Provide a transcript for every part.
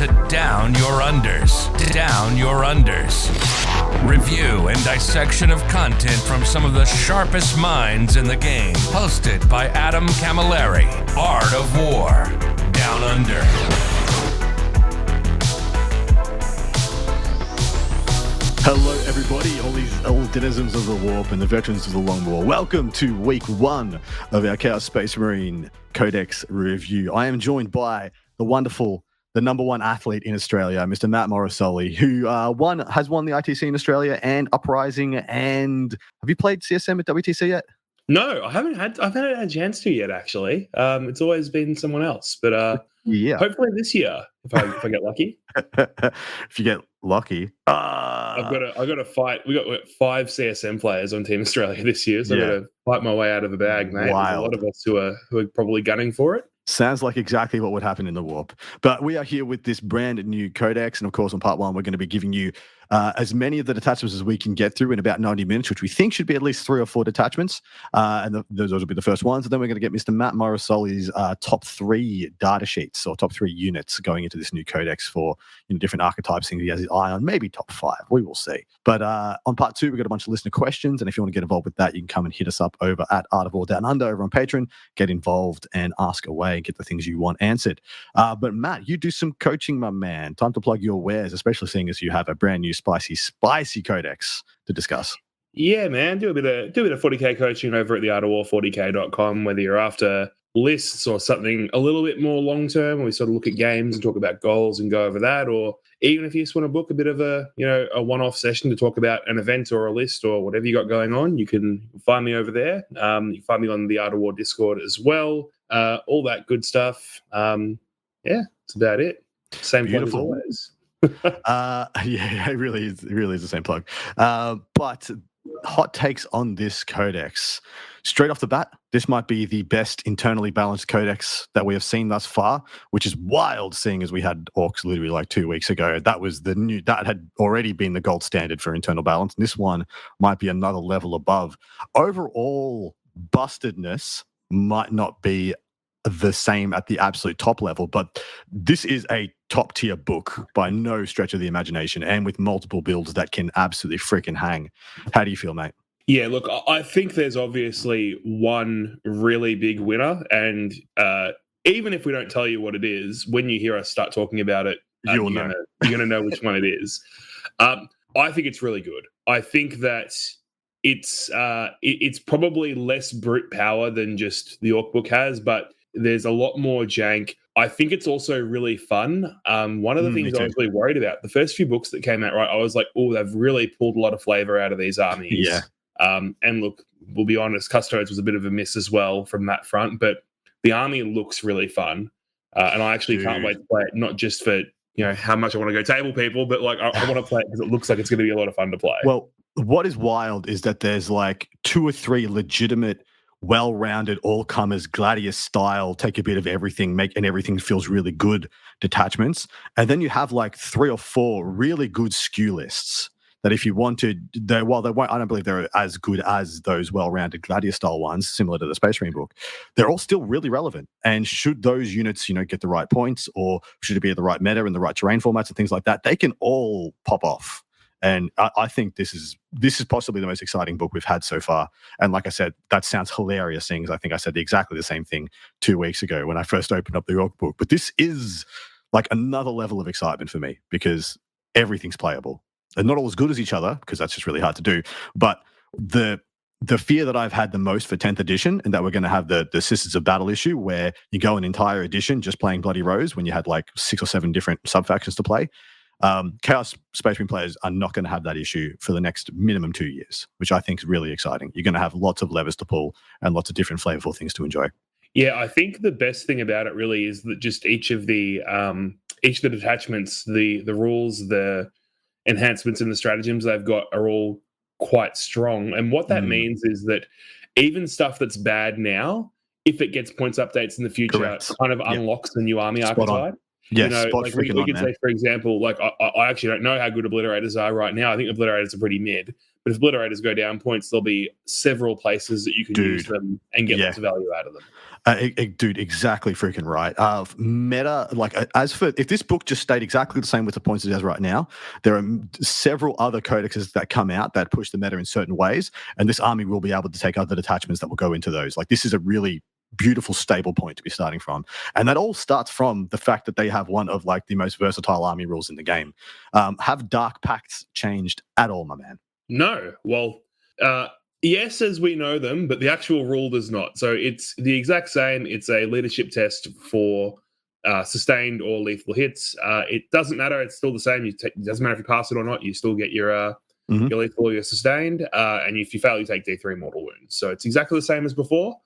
to Down Your Unders. Down Your Unders. Review and dissection of content from some of the sharpest minds in the game. Hosted by Adam Camilleri. Art of War. Down Under. Hello everybody, all denizens of the warp and the veterans of the long war. Welcome to week 1 of our Chaos Space Marine Codex review. I am joined by the wonderful, the number one athlete in Australia, Mr. Matt Morosoli, who has won the ITC in Australia and Uprising. And have you played CSM at WTC yet? No, I haven't had a chance to yet, actually. It's always been someone else, but yeah, hopefully this year, if I get lucky. If you get lucky. I've got to fight. We got 5 CSM players on Team Australia this year, so I've got to fight my way out of the bag, mate. Wild. There's a lot of us who are probably gunning for it. Sounds like exactly what would happen in the warp. But we are here with this brand new codex. And of course, on part 1, we're going to be giving you as many of the detachments as we can get through in about 90 minutes, which we think should be at least 3 or 4 detachments. And those will be the first ones. And then we're going to get Mr. Matt Morosoli's top 3 data sheets or top 3 units going into this new codex for different archetypes, things he has his eye on, maybe top 5. We will see. But on part 2, we've got a bunch of listener questions. And if you want to get involved with that, you can come and hit us up over at Art of War Down Under over on Patreon. Get involved and ask away and get the things you want answered. But Matt, you do some coaching, my man. Time to plug your wares, especially seeing as you have a brand new spicy codex to discuss. Yeah, man. Do a bit of 40k coaching over at the AOWdu40k.com, whether you're after lists or something a little bit more long term, we sort of look at games and talk about goals and go over that, or even if you just want to book a bit of a one-off session to talk about an event or a list or whatever you got going on, you can find me over there. You can find me on the Art of War Discord as well. All that good stuff. Yeah, that's about it. Same plug as always. Yeah, it really is the same plug. But hot takes on this codex. Straight off the bat, this might be the best internally balanced codex that we have seen thus far, which is wild, seeing as we had Orcs literally like 2 weeks ago. That had already been the gold standard for internal balance. And this one might be another level above. Overall bustedness might not be the same at the absolute top level, but this is a top tier book by no stretch of the imagination, and with multiple builds that can absolutely freaking hang. How do you feel, mate? Yeah, look, I think there's obviously one really big winner, and even if we don't tell you what it is, when you hear us start talking about it, you're going to know which one it is. I think it's really good. I think that it's probably less brute power than just the Orc book has, but there's a lot more jank. I think it's also really fun. One of the things I was really worried about, the first few books that came out, right, I was like, oh, they've really pulled a lot of flavor out of these armies. Yeah. And look, we'll be honest, Custodes was a bit of a miss as well from that front, but the army looks really fun. And I actually can't wait to play it, not just for how much I want to go table people, but like I want to play it because it looks like it's going to be a lot of fun to play. Well, what is wild is that there's like 2 or 3 legitimate, well-rounded, all-comers, gladius style, take a bit of everything, and everything feels really good detachments. And then you have like 3 or 4 really good skew lists that if you wanted, I don't believe they're as good as those well-rounded gladius style ones, similar to the Space Marine book. They're all still really relevant. And should those units, get the right points, or should it be at the right meta and the right terrain formats and things like that, they can all pop off. And I think this is possibly the most exciting book we've had so far. And like I said, that sounds hilarious, seeing as I think I said exactly the same thing 2 weeks ago when I first opened up the Orc book. But this is like another level of excitement for me because everything's playable. And not all as good as each other, because that's just really hard to do. But the fear that I've had the most for 10th edition, and that we're going to have the Sisters of Battle issue, where you go an entire edition just playing Bloody Rose when you had like 6 or 7 different sub-factions to play. Chaos Space Marine players are not going to have that issue for the next minimum 2 years, which I think is really exciting. You're going to have lots of levers to pull and lots of different flavorful things to enjoy. Yeah, I think the best thing about it really is that just each of the detachments, the rules, the enhancements, and the stratagems they've got are all quite strong. And what that means is that even stuff that's bad now, if it gets points updates in the future, kind of unlocks the new army archetype. Yeah, You know, spot like freaking we on, can man. say, for example, like I actually don't know how good obliterators are right now. I think obliterators are pretty mid, but if obliterators go down points, there'll be several places that you can use Dude. them and get Yeah. lots of value out of them. Dude, exactly freaking right. Meta, like, as for if this book just stayed exactly the same with the points it has right now, there are several other codexes that come out that push the meta in certain ways, and this army will be able to take other detachments that will go into those. Like, this is a really beautiful, stable point to be starting from, and that all starts from the fact that they have one of like the most versatile army rules in the game. Have dark pacts changed at all, my man? No, well, yes, as we know them, but the actual rule does not. So it's the exact same. It's a leadership test for sustained or lethal hits. It doesn't matter. It's still the same. It doesn't matter if you pass it or not. You still get your lethal or your sustained. And if you fail, you take D3 mortal wounds. So it's exactly the same as before.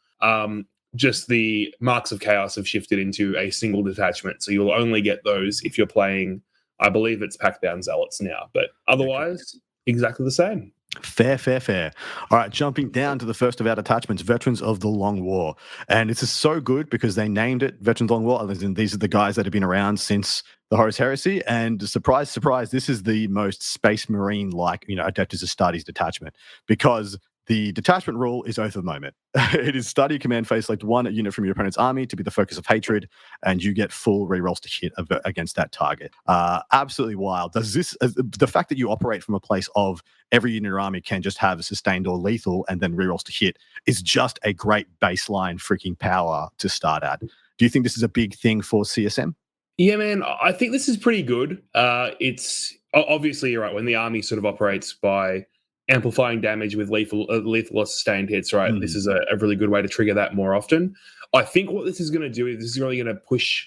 Just the marks of chaos have shifted into a single detachment. So you'll only get those if you're playing, I believe it's Packbound Zealots now. But otherwise, exactly the same. Fair. All right, jumping down to the first of our detachments, Veterans of the Long War. And this is so good because they named it Veterans of the Long War. And these are the guys that have been around since the Horus Heresy. And surprise, surprise, this is the most Space Marine-like, Adeptus Astartes detachment, because the detachment rule is Oath of Moment. It is study your command phase, select one unit from your opponent's army to be the focus of hatred, and you get full rerolls to hit against that target. Absolutely wild. Does this, the fact that you operate from a place of every unit in your army can just have sustained or lethal and then rerolls to hit is just a great baseline freaking power to start at. Do you think this is a big thing for CSM? Yeah, man, I think this is pretty good. It's obviously you're right when the army sort of operates by amplifying damage with lethal or sustained hits. Right, this is a really good way to trigger that more often. I think what this is going to do is this is really going to push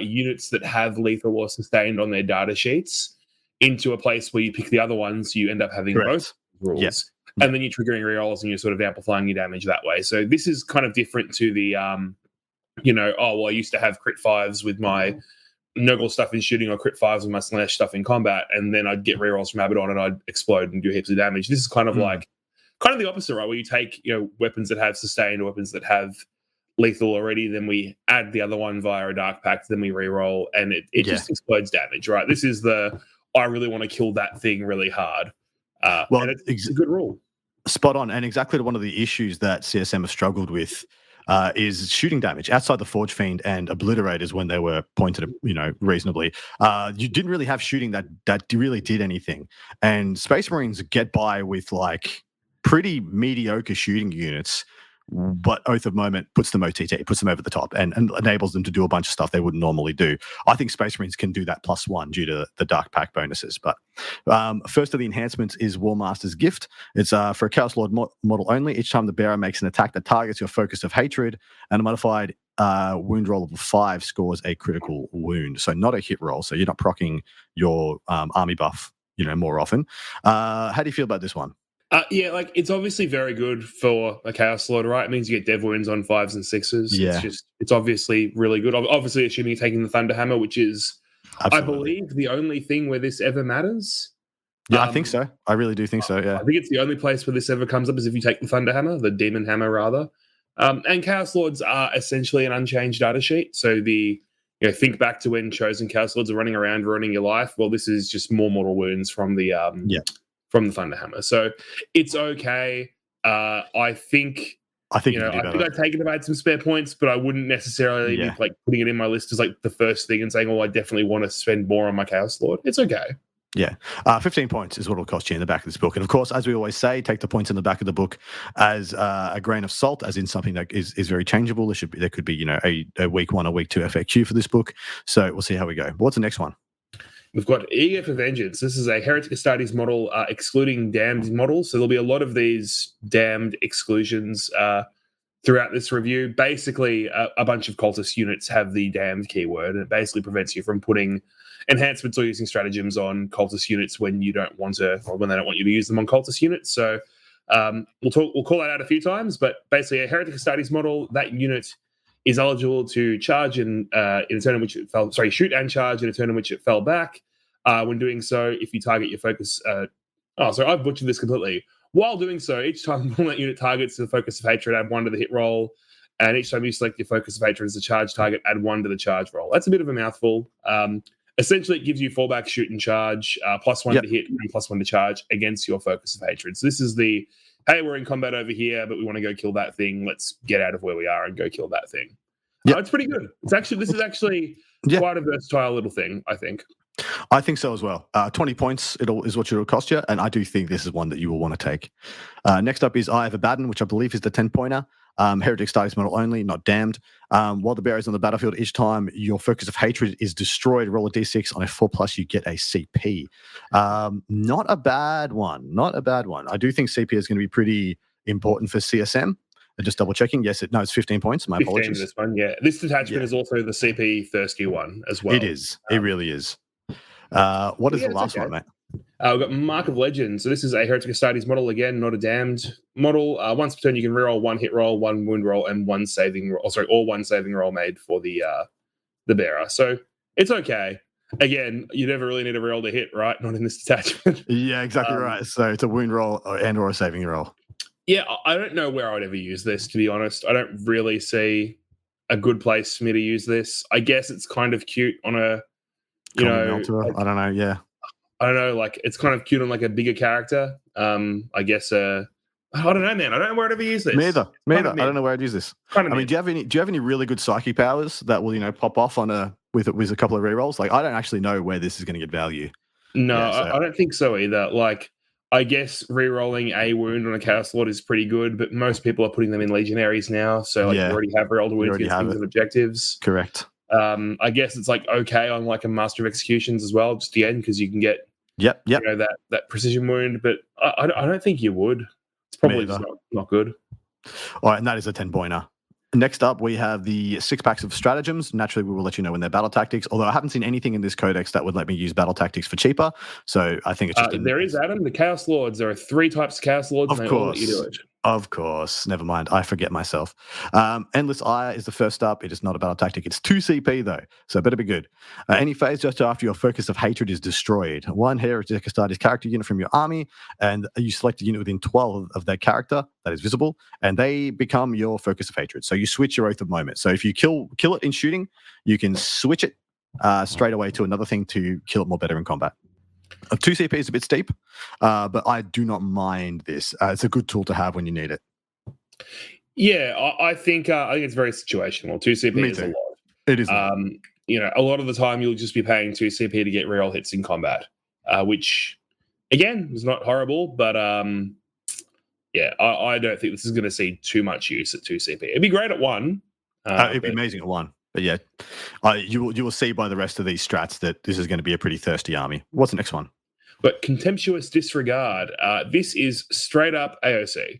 units that have lethal or sustained on their data sheets into a place where you pick the other ones. You end up having both rules. Yep. And then you're triggering rerolls and you're sort of amplifying your damage that way. So this is kind of different to the I used to have crit fives with my Nurgle stuff in shooting or crit fives with my Slanesh stuff in combat, and then I'd get rerolls from Abaddon and I'd explode and do heaps of damage. This is kind of like the opposite, right? Where you take weapons that have sustained or weapons that have lethal already, then we add the other one via a dark pact, then we reroll, and it just explodes damage, right? This is I really want to kill that thing really hard. And it's a good rule. Spot on, and exactly one of the issues that CSM have struggled with is shooting damage outside the Forge Fiend and Obliterators when they were pointed, reasonably. You didn't really have shooting that really did anything, and Space Marines get by with like pretty mediocre shooting units. But Oath of Moment puts them OTT, puts them over the top, and enables them to do a bunch of stuff they wouldn't normally do. I think Space Marines can do that +1 due to the Dark Pack bonuses. But first of the enhancements is War Master's Gift. It's for a Chaos Lord model only. Each time the bearer makes an attack that targets your focus of hatred, and a modified wound roll of 5 scores a critical wound. So not a hit roll. So you're not proccing your army buff, more often. How do you feel about this one? It's obviously very good for a Chaos Lord, right? It means you get dev wounds on 5s and 6s. Yeah. It's obviously really good. Obviously, assuming you're taking the Thunderhammer, which is, absolutely, I believe, the only thing where this ever matters. Yeah, I think so. I really do think so, yeah. I think it's the only place where this ever comes up is if you take the Thunderhammer, the Demon Hammer, rather. And Chaos Lords are essentially an unchanged data sheet. So think back to when Chosen Chaos Lords are running around ruining your life. Well, this is just more mortal wounds from the from the Thunderhammer. So it's okay. I think I'd take it if I had some spare points, but I wouldn't necessarily be like putting it in my list as like the first thing and saying, I definitely want to spend more on my Chaos Lord. It's okay. Yeah. 15 points is what it'll cost you in the back of this book. And of course, as we always say, take the points in the back of the book as a grain of salt, as in something that is very changeable. There could be, a week 1 or week 2 FAQ for this book. So we'll see how we go. What's the next one? We've got Eager for Vengeance. This is a Heretic Astartes model excluding damned models. So there'll be a lot of these damned exclusions throughout this review. Basically, a bunch of cultist units have the damned keyword, and it basically prevents you from putting enhancements or using stratagems on cultist units when you don't want to, or when they don't want you to use them on cultist units. So we'll call that out a few times, but basically a Heretic Astartes model, that unit is eligible to charge in a turn in which it fell. Sorry, shoot and charge in a turn in which it fell back. When doing so, if you target your focus, I've butchered this completely. While doing so, each time that unit targets the focus of hatred, add 1 to the hit roll, And each time you select your focus of hatred as a charge target, add 1 to the charge roll. That's a bit of a mouthful. Essentially, it gives you fallback, shoot, and charge, +1 to hit and +1 to charge against your focus of hatred. So this is the, hey, we're in combat over here, but we want to go kill that thing. Let's get out of where we are and go kill that thing. It's pretty good. This is actually quite a versatile little thing, I think. I think so as well. 20 points is what it'll cost you, and I do think this is one that you will want to take. Next up is AOWdu, which I believe is the 10-pointer. Heretic status model only, not damned. While the bear is on the battlefield, each time your focus of hatred is destroyed, roll a d6. On a 4+, you get a CP. Not a bad one. Not a bad one. I do think CP is going to be pretty important for CSM. Just double checking. Yes, it's 15 points. My 15 apologies. This one, This detachment is also the CP thirsty one as well. It is. It really is. What is the last one, mate? We've got Mark of Legend. So this is a Heretic Astartes model again, not a damned model. Once per turn, you can reroll 1 hit roll, 1 wound roll, and 1 saving roll. Or 1 saving roll made for the bearer. So it's okay. Again, you never really need a roll to hit, right? Not in this detachment. Yeah, exactly right. So it's a wound roll or a saving roll. Yeah, I don't know where I would ever use this, to be honest. I don't really see a good place for me to use this. I guess it's kind of cute on a, I don't know. Yeah. I don't know. Like, it's kind of cute on like a bigger character. I guess. I don't know, man. I don't know where I'd ever use this. Me either. I don't know where I'd use this. I mean, do you have any really good psyche powers that will pop off on with a couple of rerolls? Like, I don't actually know where this is going to get value. No, I don't think so either. Like, I guess re-rolling a wound on a Chaos Lord is pretty good, but most people are putting them in Legionaries now. So like, you already have re-rolled wounds against things and objectives. Correct. I guess it's like okay on like a Master of Executions as well, just the end, because you can get that precision wound. But I don't think you would. It's probably just not good. All right, and that is a 10-pointer. Next up, we have the 6-packs of stratagems. Naturally, we will let you know when they're battle tactics, although I haven't seen anything in this codex that would let me use battle tactics for cheaper. So I think it's just... there is, Adam, the Chaos Lords. There are 3 types of Chaos Lords, and they all let you do it. Of course. Never mind. I forget myself. Endless Ire is the first up. It is not a battle tactic. It's 2 CP, though, so better be good. Any phase just after your focus of hatred is destroyed. 1 Heretic Astartes character unit from your army, and you select a unit within 12 of that character that is visible, and they become your focus of hatred. So you switch your Oath of Moment. So if you kill it in shooting, you can switch it straight away to another thing to kill it more better in combat. 2 CP is a bit steep, but I do not mind this. It's a good tool to have when you need it. Yeah, I think it's very situational. 2 CP is a lot. It is. A lot of the time you'll just be paying 2 CP to get reroll hits in combat, which again is not horrible, but I don't think this is going to see too much use at 2 CP. It'd be great at 1. It'd be amazing at 1. But yeah, you will see by the rest of these strats that this is going to be a pretty thirsty army. What's the next one? But Contemptuous Disregard. This is straight up AOC.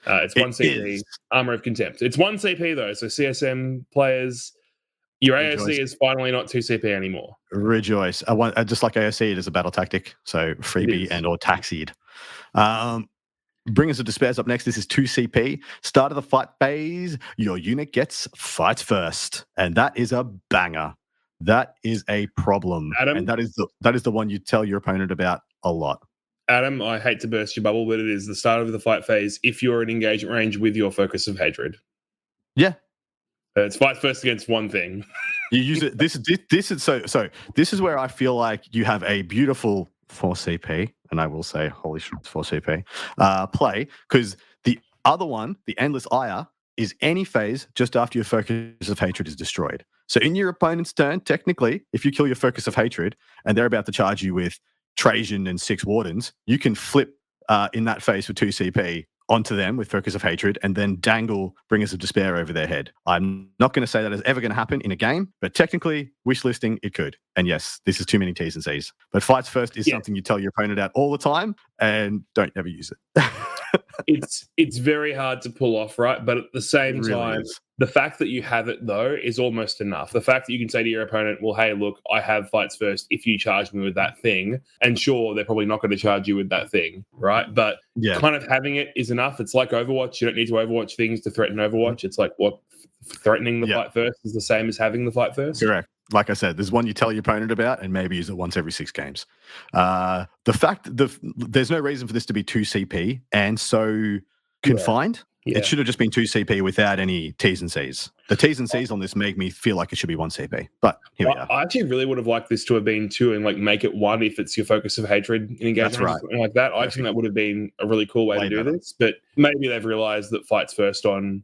It's 1 CP, Armor of Contempt. It's 1 CP though, so CSM players, your AOC is finally not 2 CP anymore. Rejoice. Just like AOC, it is a battle tactic, so freebie and or taxied. Bringers of Despair's up next. This is 2 CP. Start of the fight phase, your unit gets fights first, and that is a banger. That is a problem, Adam, and that is the one you tell your opponent about a lot. Adam, I hate to burst your bubble, but it is the start of the fight phase if you're in engagement range with your focus of hatred. Yeah, it's fight first against one thing. You use it. This is so. This is where I feel like you have a beautiful 4 CP, and I will say, holy shit, 4 CP play, because the other one, the Endless Ire, is any phase just after your focus of hatred is destroyed. So in your opponent's turn, technically, if you kill your focus of hatred and they're about to charge you with Trajan and 6 Wardens, you can flip in that phase for 2 CP onto them with focus of hatred and then dangle Bringers of Despair over their head. I'm not going to say that is ever going to happen in a game, but technically, wish listing, it could. And yes, this is too many T's and C's. But fights first is something you tell your opponent out all the time and don't ever use it. It's very hard to pull off, right? But at the same time, the fact that you have it, though, is almost enough. The fact that you can say to your opponent, well, hey, look, I have fights first if you charge me with that thing. And sure, they're probably not going to charge you with that thing, right? But kind of having it is enough. It's like Overwatch. You don't need to Overwatch things to threaten Overwatch. It's like what threatening the fight first is the same as having the fight first. Correct. Like I said, there's one you tell your opponent about and maybe use it once every 6 games. The fact there's no reason for this to be 2 CP and so confined Yeah. It should have just been 2 CP without any T's and C's. The T's and C's on this make me feel like it should be 1 CP, but here we are. I actually really would have liked this to have been 2 and like make it 1 if it's your focus of hatred in engagement. That's right. Or something like that. I think that would have been a really cool way to do this. But maybe they've realized that fights first on,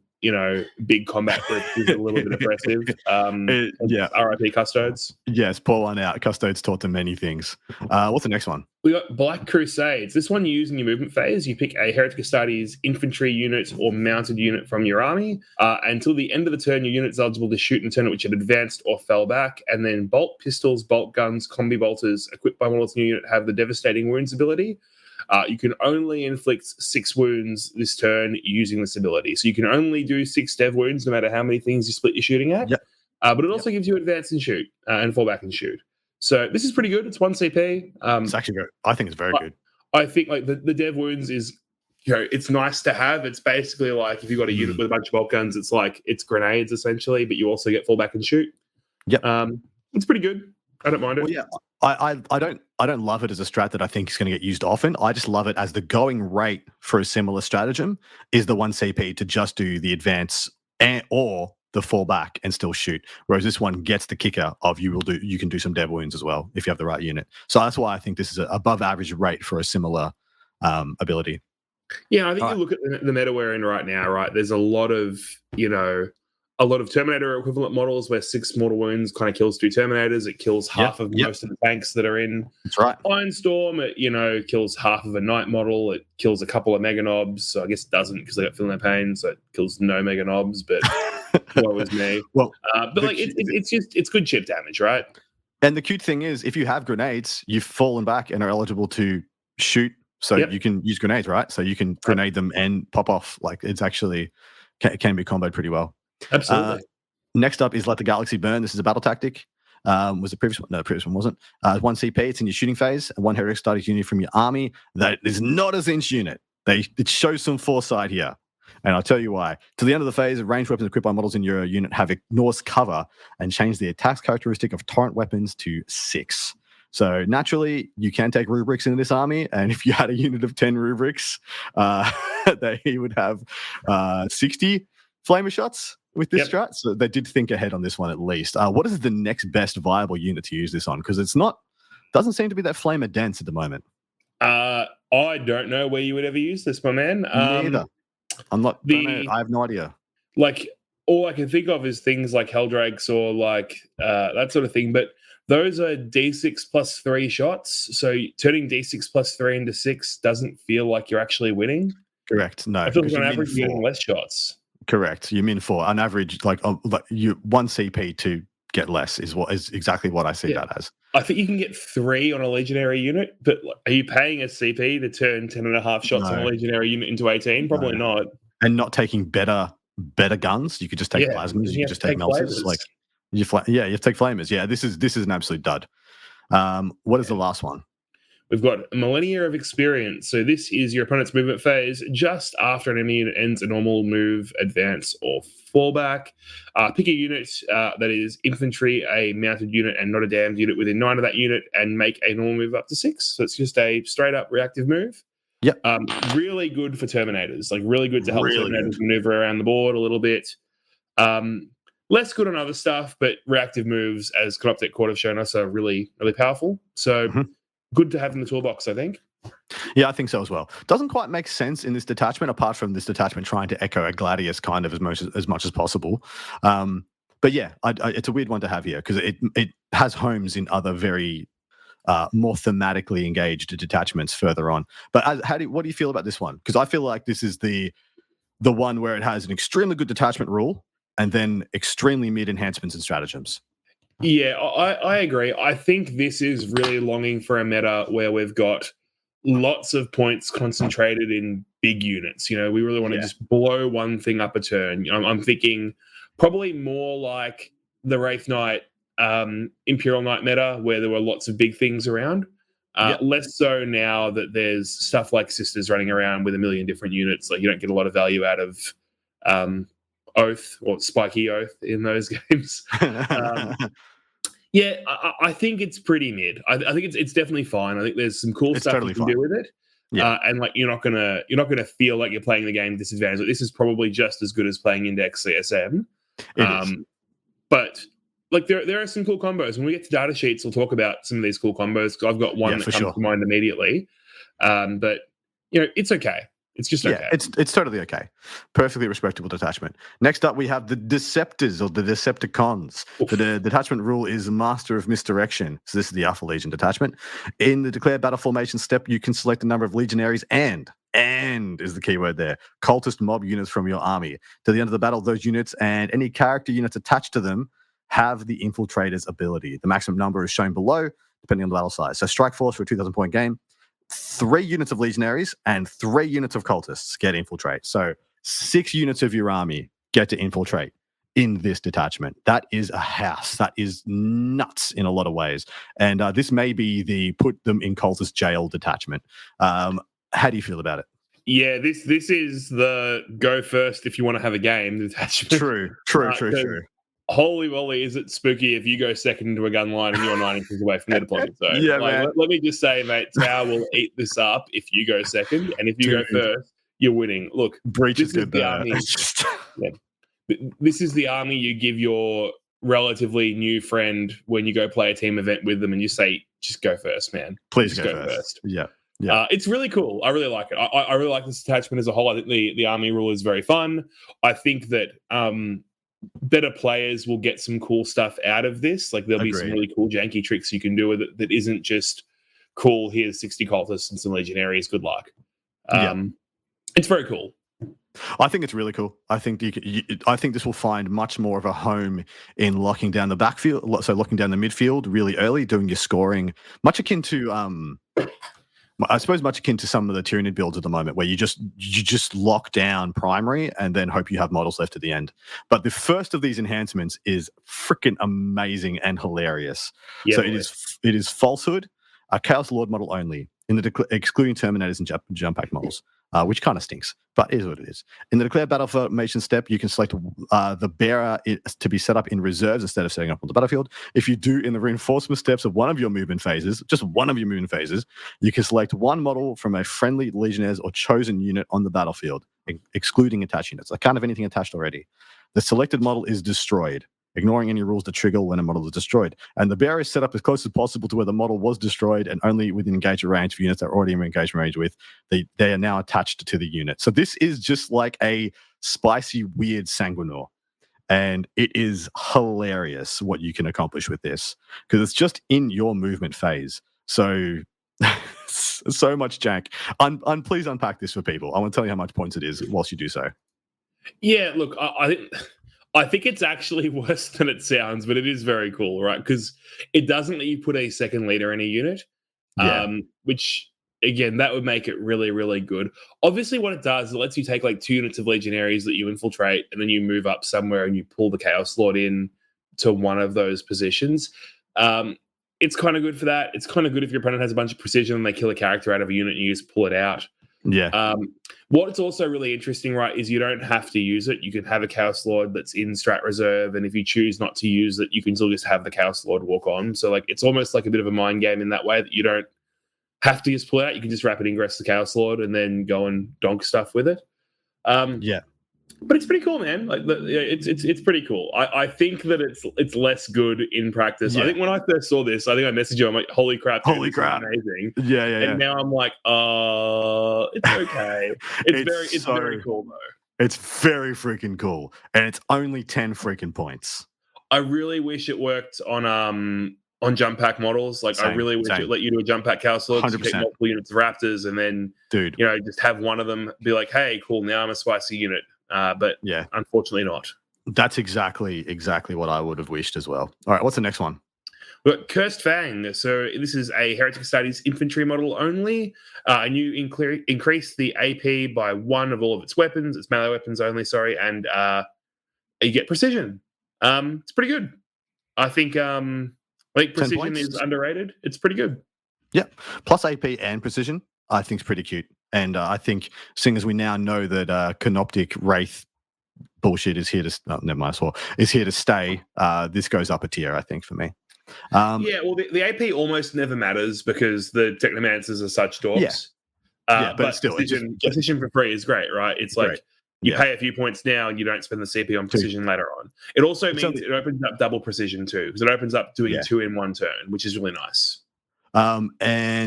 big combat groups is a little bit aggressive. RIP Custodes. Yes, pour one out. Custodes taught them many things. What's the next one? We got Black Crusades. This one you use in your movement phase. You pick a Heretic Astartes infantry unit or mounted unit from your army. Until the end of the turn, your unit's eligible to shoot in a turn at which it advanced or fell back. And then bolt pistols, bolt guns, combi bolters equipped by models in your unit have the devastating wounds ability. You can only inflict 6 wounds this turn using this ability. So you can only do 6 dev wounds no matter how many things you split your shooting at. Yep. But it also gives you advance and shoot and fall back and shoot. So this is pretty good. It's 1 CP. It's actually good. I think it's very good. I think like the dev wounds is, it's nice to have. It's basically like if you've got a unit with a bunch of bolt guns, it's like it's grenades essentially, but you also get fall back and shoot. Yep. It's pretty good. I don't mind it. Well, yeah. I don't love it as a strat that I think is going to get used often. I just love it as the going rate for a similar stratagem is the 1 CP to just do the advance or the fall back and still shoot. Whereas this one gets the kicker of you can do some dev wounds as well if you have the right unit. So that's why I think this is an above average rate for a similar ability. Yeah, I think you look at the meta we're in right now, right? There's a lot of Terminator equivalent models where 6 mortal wounds kind of kills 2 Terminators. It kills half of most of the tanks that are in That's right. Ironstorm. It, kills half of a Knight model. It kills a couple of Mega Knobs. So I guess it doesn't because they got feeling their pain. So it kills no Mega Knobs, but woe is me. Well, but like it's good chip damage, right? And the cute thing is, if you have grenades, you've fallen back and are eligible to shoot. So you can use grenades, right? So you can grenade them and pop off. Like it's actually can be comboed pretty well. Absolutely. Next up is Let the Galaxy Burn. This is a battle tactic. Was the previous one? No, the previous one wasn't. 1 CP. It's in your shooting phase. 1 Heretic Astartes unit from your army that is not a Zinch unit. It shows some foresight here. And I'll tell you why. To the end of the phase, ranged weapons equipped by models in your unit have ignores cover and change the attack characteristic of torrent weapons to 6. So naturally, you can take rubrics into this army, and if you had a unit of 10 rubrics, he would have 60 flamer shots with this strat. So they did think ahead on this one at least. What is the next best viable unit to use this on? Because doesn't seem to be that flamer dense at the moment. I don't know where you would ever use this, my man. Neither. I have no idea. Like all I can think of is things like Helldrakes or like that sort of thing. But those are D6 plus 3 shots. So turning D6 plus 3 into 6 doesn't feel like you're actually winning. Correct. No. I feel like on average you're getting less shots. Correct. You mean for on average, you 1 CP to get less is exactly what I see that as. I think you can get 3 on a legionary unit, but are you paying a CP to turn 10.5 shots on a legionary unit into 18? Probably not. And not taking better guns. You could just take plasmas. You could just take melters. Like you have to take flamers. Yeah, this is an absolute dud. What is the last one? We've got Millennia of Experience. So this is your opponent's movement phase just after an enemy unit ends a normal move, advance, or fallback. Pick a unit that is infantry, a mounted unit, and not a damned unit within 9 of that unit, and make a normal move up to 6. So it's just a straight-up reactive move. Yep. Really good for Terminators. Like really good to help Terminators maneuver around the board a little bit. Less good on other stuff, but reactive moves, as Canoptek Court have shown us, are really, really powerful. So good to have in the toolbox, I think. Yeah, I think so as well. Doesn't quite make sense in this detachment, apart from this detachment trying to echo a Gladius kind of as much as possible. But yeah, it's a weird one to have here because it has homes in other very more thematically engaged detachments further on. But what do you feel about this one? Because I feel like this is the one where it has an extremely good detachment rule and then extremely mid enhancements and stratagems. Yeah, I agree. I think this is really longing for a meta where we've got lots of points concentrated in big units. We really want to just blow one thing up a turn. I'm thinking probably more like the Wraith Knight, Imperial Knight meta, where there were lots of big things around. Less so now that there's stuff like Sisters running around with a million different units. Like you don't get a lot of value out of Oath or Spikey Oath in those games. I think it's pretty mid. I think it's definitely fine. I think there's some cool stuff you can do with it. Yeah. And like you're not gonna feel like you're playing the game disadvantaged. Like, this is probably just as good as playing Index CSM. It is. But like there are some cool combos. When we get to data sheets, we'll talk about some of these cool combos. I've got one that for comes sure. to mind immediately. But it's okay. It's just okay. It's totally okay. Perfectly respectable detachment. Next up, we have the Deceptors or the Decepticons. The detachment rule is Master of Misdirection. So this is the Alpha Legion detachment. In the declare battle formation step, you can select a number of legionaries and is the keyword there, cultist mob units from your army. To the end of the battle, those units and any character units attached to them have the Infiltrator's ability. The maximum number is shown below, depending on the battle size. So Strike Force for a 2,000-point game. 3 units of legionaries and 3 units of cultists get infiltrate. So 6 units of your army get to infiltrate in this detachment. That is a house. That is nuts in a lot of ways. And this may be the put them in cultist jail detachment. How do you feel about it? Yeah, this is the go first if you want to have a game detachment. True. Holy moly, is it spooky if you go second into a gun line and you're 9 inches away from the deployment zone? Yeah, like, man. let me just say, mate, Tau will eat this up if you go second, and if you go first, you're winning. Look, Breach this is the army. This is the army you give your relatively new friend when you go play a team event with them, and you say, "Just go first, man. Please just go first." Yeah. It's really cool. I really like it. I really like this attachment as a whole. I think the army rule is very fun. I think that better players will get some cool stuff out of this. Like there'll be some really cool janky tricks you can do with it that isn't just cool. Here's 60 cultists and some legionaries. Good luck. It's very cool. I think it's really cool. I think I think this will find much more of a home in locking down the backfield. So locking down the midfield really early, doing your scoring, much akin to I suppose much akin to some of the Tyranid builds at the moment, where you just lock down primary and then hope you have models left at the end. But the first of these enhancements is freaking amazing and hilarious. Yeah, so it is falsehood, a Chaos Lord model only, in the excluding Terminators and jump pack models, which kind of stinks, but is what it is. In the declare battle formation step, you can select the bearer to be set up in reserves instead of setting up on the battlefield. If you do in the reinforcement steps of one of your movement phases, just one of your movement phases, you can select one model from a friendly legionnaires or chosen unit on the battlefield, excluding attached units. Like kind of anything attached already. The selected model is destroyed, ignoring any rules to trigger when a model is destroyed. And the bearer is set up as close as possible to where the model was destroyed and only within engagement range for units that are already in engagement range with. They are now attached to the unit. So this is just like a spicy, weird Sanguinor. And it is hilarious what you can accomplish with this because it's just in your movement phase. So so much jank. Please unpack this for people. I want to tell you how much points it is whilst you do so. Yeah, look, I think it's actually worse than it sounds, but it is very cool, right? Because it doesn't let you put a second leader in a unit, which, again, that would make it really, really good. Obviously, what it does is it lets you take like 2 units of legionaries that you infiltrate, and then you move up somewhere and you pull the Chaos Lord in to one of those positions. It's kind of good for that. It's kind of good if your opponent has a bunch of precision and they kill a character out of a unit and you just pull it out. Yeah. What's also really interesting, right, is you don't have to use it. You can have a Chaos Lord that's in strat reserve, and if you choose not to use it, you can still just have the Chaos Lord walk on. So like it's almost like a bit of a mind game in that way that you don't have to just pull it out. You can just rapid ingress the Chaos Lord and then go and donk stuff with it. But it's pretty cool, man. Like it's pretty cool. I think that it's less good in practice. I think when I first saw this, I think I messaged you. I'm like, "Holy crap! Dude, this is amazing!" Yeah. And now I'm like, it's okay. It's very cool though. It's very freaking cool, and it's only 10 freaking points. I really wish it worked on jump pack models. Like I really wish it let you do a jump pack Chaos Lord, 100%. Get multiple units of Raptors, and then just have one of them be like, "Hey, cool! Now I'm a spicy unit." But unfortunately not. That's exactly what I would have wished as well. All right, what's the next one? We've got Cursed Fang. So this is a Heretic Astartes infantry model only. And you increase the AP by 1 of all of its weapons. It's melee weapons only, sorry. And you get precision. It's pretty good. I think precision is underrated. It's pretty good. Yeah. Plus AP and precision, I think is pretty cute. And I think, seeing as we now know that Canoptic Wraith bullshit is here to is here to stay, this goes up a tier, I think, for me. Well, the AP almost never matters because the Technomancers are such dorks. But still, precision for free is great, right? It's like great. you pay a few points now and you don't spend the CP on precision later on. It also means it opens up double precision too, because it opens up doing 2 in 1 turn, which is really nice. And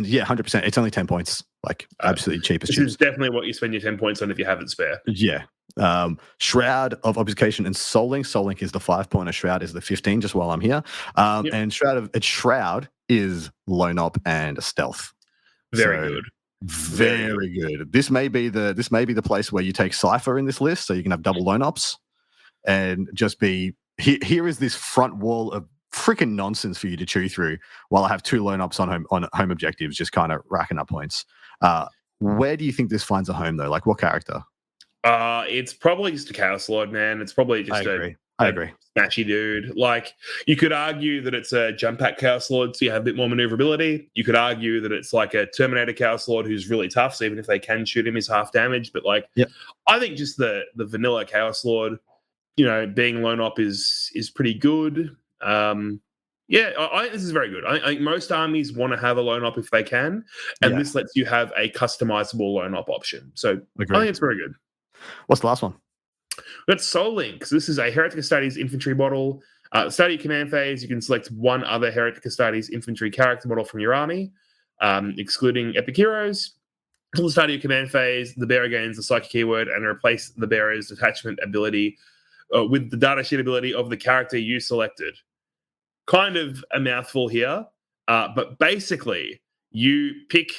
100%. It's only 10 points. Like absolutely cheap as chips. This is definitely what you spend your 10 points on if you have it spare. Yeah. Shroud of Obfuscation and Soul Link. Soul Link is the 5-pointer. Shroud is the 15. Just while I'm here, and Shroud is Lone Op and Stealth. Very good. Very good. This may be the place where you take Cypher in this list, so you can have double Lone Ops, and just be here is this front wall of freaking nonsense for you to chew through, while I have 2 Lone Ops on home objectives, just kind of racking up points. Where do you think this finds a home though? Like what character? It's probably just a Chaos Lord, man. It's probably just I agree. Smashy dude. Like, you could argue that it's a jump pack Chaos Lord, so you have a bit more maneuverability. You could argue that it's like a Terminator Chaos Lord who's really tough, so even if they can shoot him, he's half damage. But like, I think just the vanilla Chaos Lord, being Lone Op is pretty good. I think this is very good. I think most armies want to have a Lone Op if they can, and this lets you have a customizable Lone Op option. So I think it's very good. What's the last one? We've got Soul Link. So this is a Heretic Astartes infantry model. Start your command phase, you can select one other Heretic Astartes infantry character model from your army, excluding epic heroes. Until the start of your command phase, the bearer gains the psychic keyword and replace the bearer's detachment ability with the data sheet ability of the character you selected. Kind of a mouthful here, but basically you pick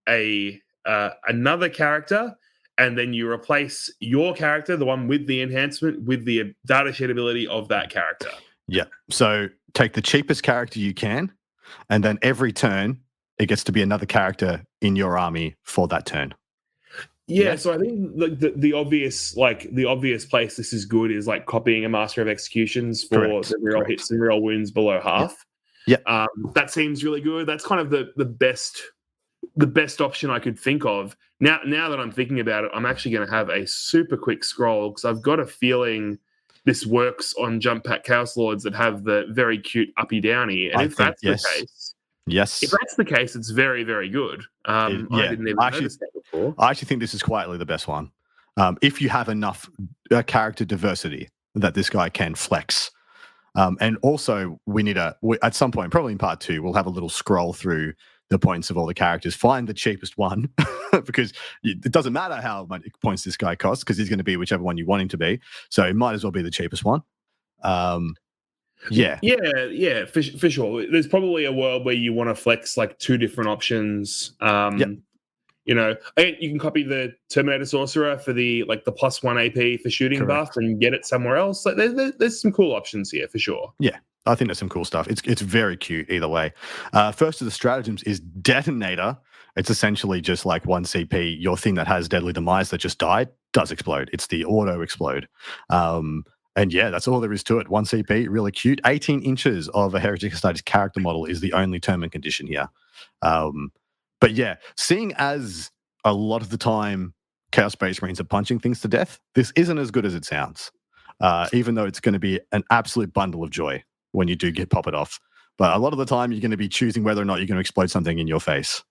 another character, and then you replace your character, the one with the enhancement, with the data sheet ability of that character. Yeah. So take the cheapest character you can, and then every turn it gets to be another character in your army for that turn. Yeah. So I think the obvious place this is good is like copying a Master of Executions for the real hits and real wounds below half. Yeah. That seems really good. That's kind of the best option I could think of. Now that I'm thinking about it, I'm actually going to have a super quick scroll because I've got a feeling this works on jump pack Chaos Lords that have the very cute uppy downy. And if that's the case, it's very, very good. I didn't even notice that before. I actually think this is quietly the best one. If you have enough character diversity that this guy can flex. And also, we need at some point, probably in part 2, we'll have a little scroll through the points of all the characters. Find the cheapest one because it doesn't matter how much points this guy costs because he's going to be whichever one you want him to be. So it might as well be the cheapest one. For sure. There's probably a world where you want to flex like 2 different options. And you can copy the Terminator Sorcerer for the +1 AP for shooting buff and get it somewhere else. Like there's some cool options here for sure. Yeah, I think there's some cool stuff. It's very cute either way. First of the stratagems is Detonator. It's essentially just like 1 CP. Your thing that has Deadly Demise that just died does explode. It's the auto explode. And that's all there is to it. 1 CP, really cute. 18 inches of a Heretic Astartes character model is the only term and condition here. But seeing as a lot of the time Chaos Space Marines are punching things to death, this isn't as good as it sounds. Even though it's going to be an absolute bundle of joy when you do pop it off. But a lot of the time you're going to be choosing whether or not you're going to explode something in your face.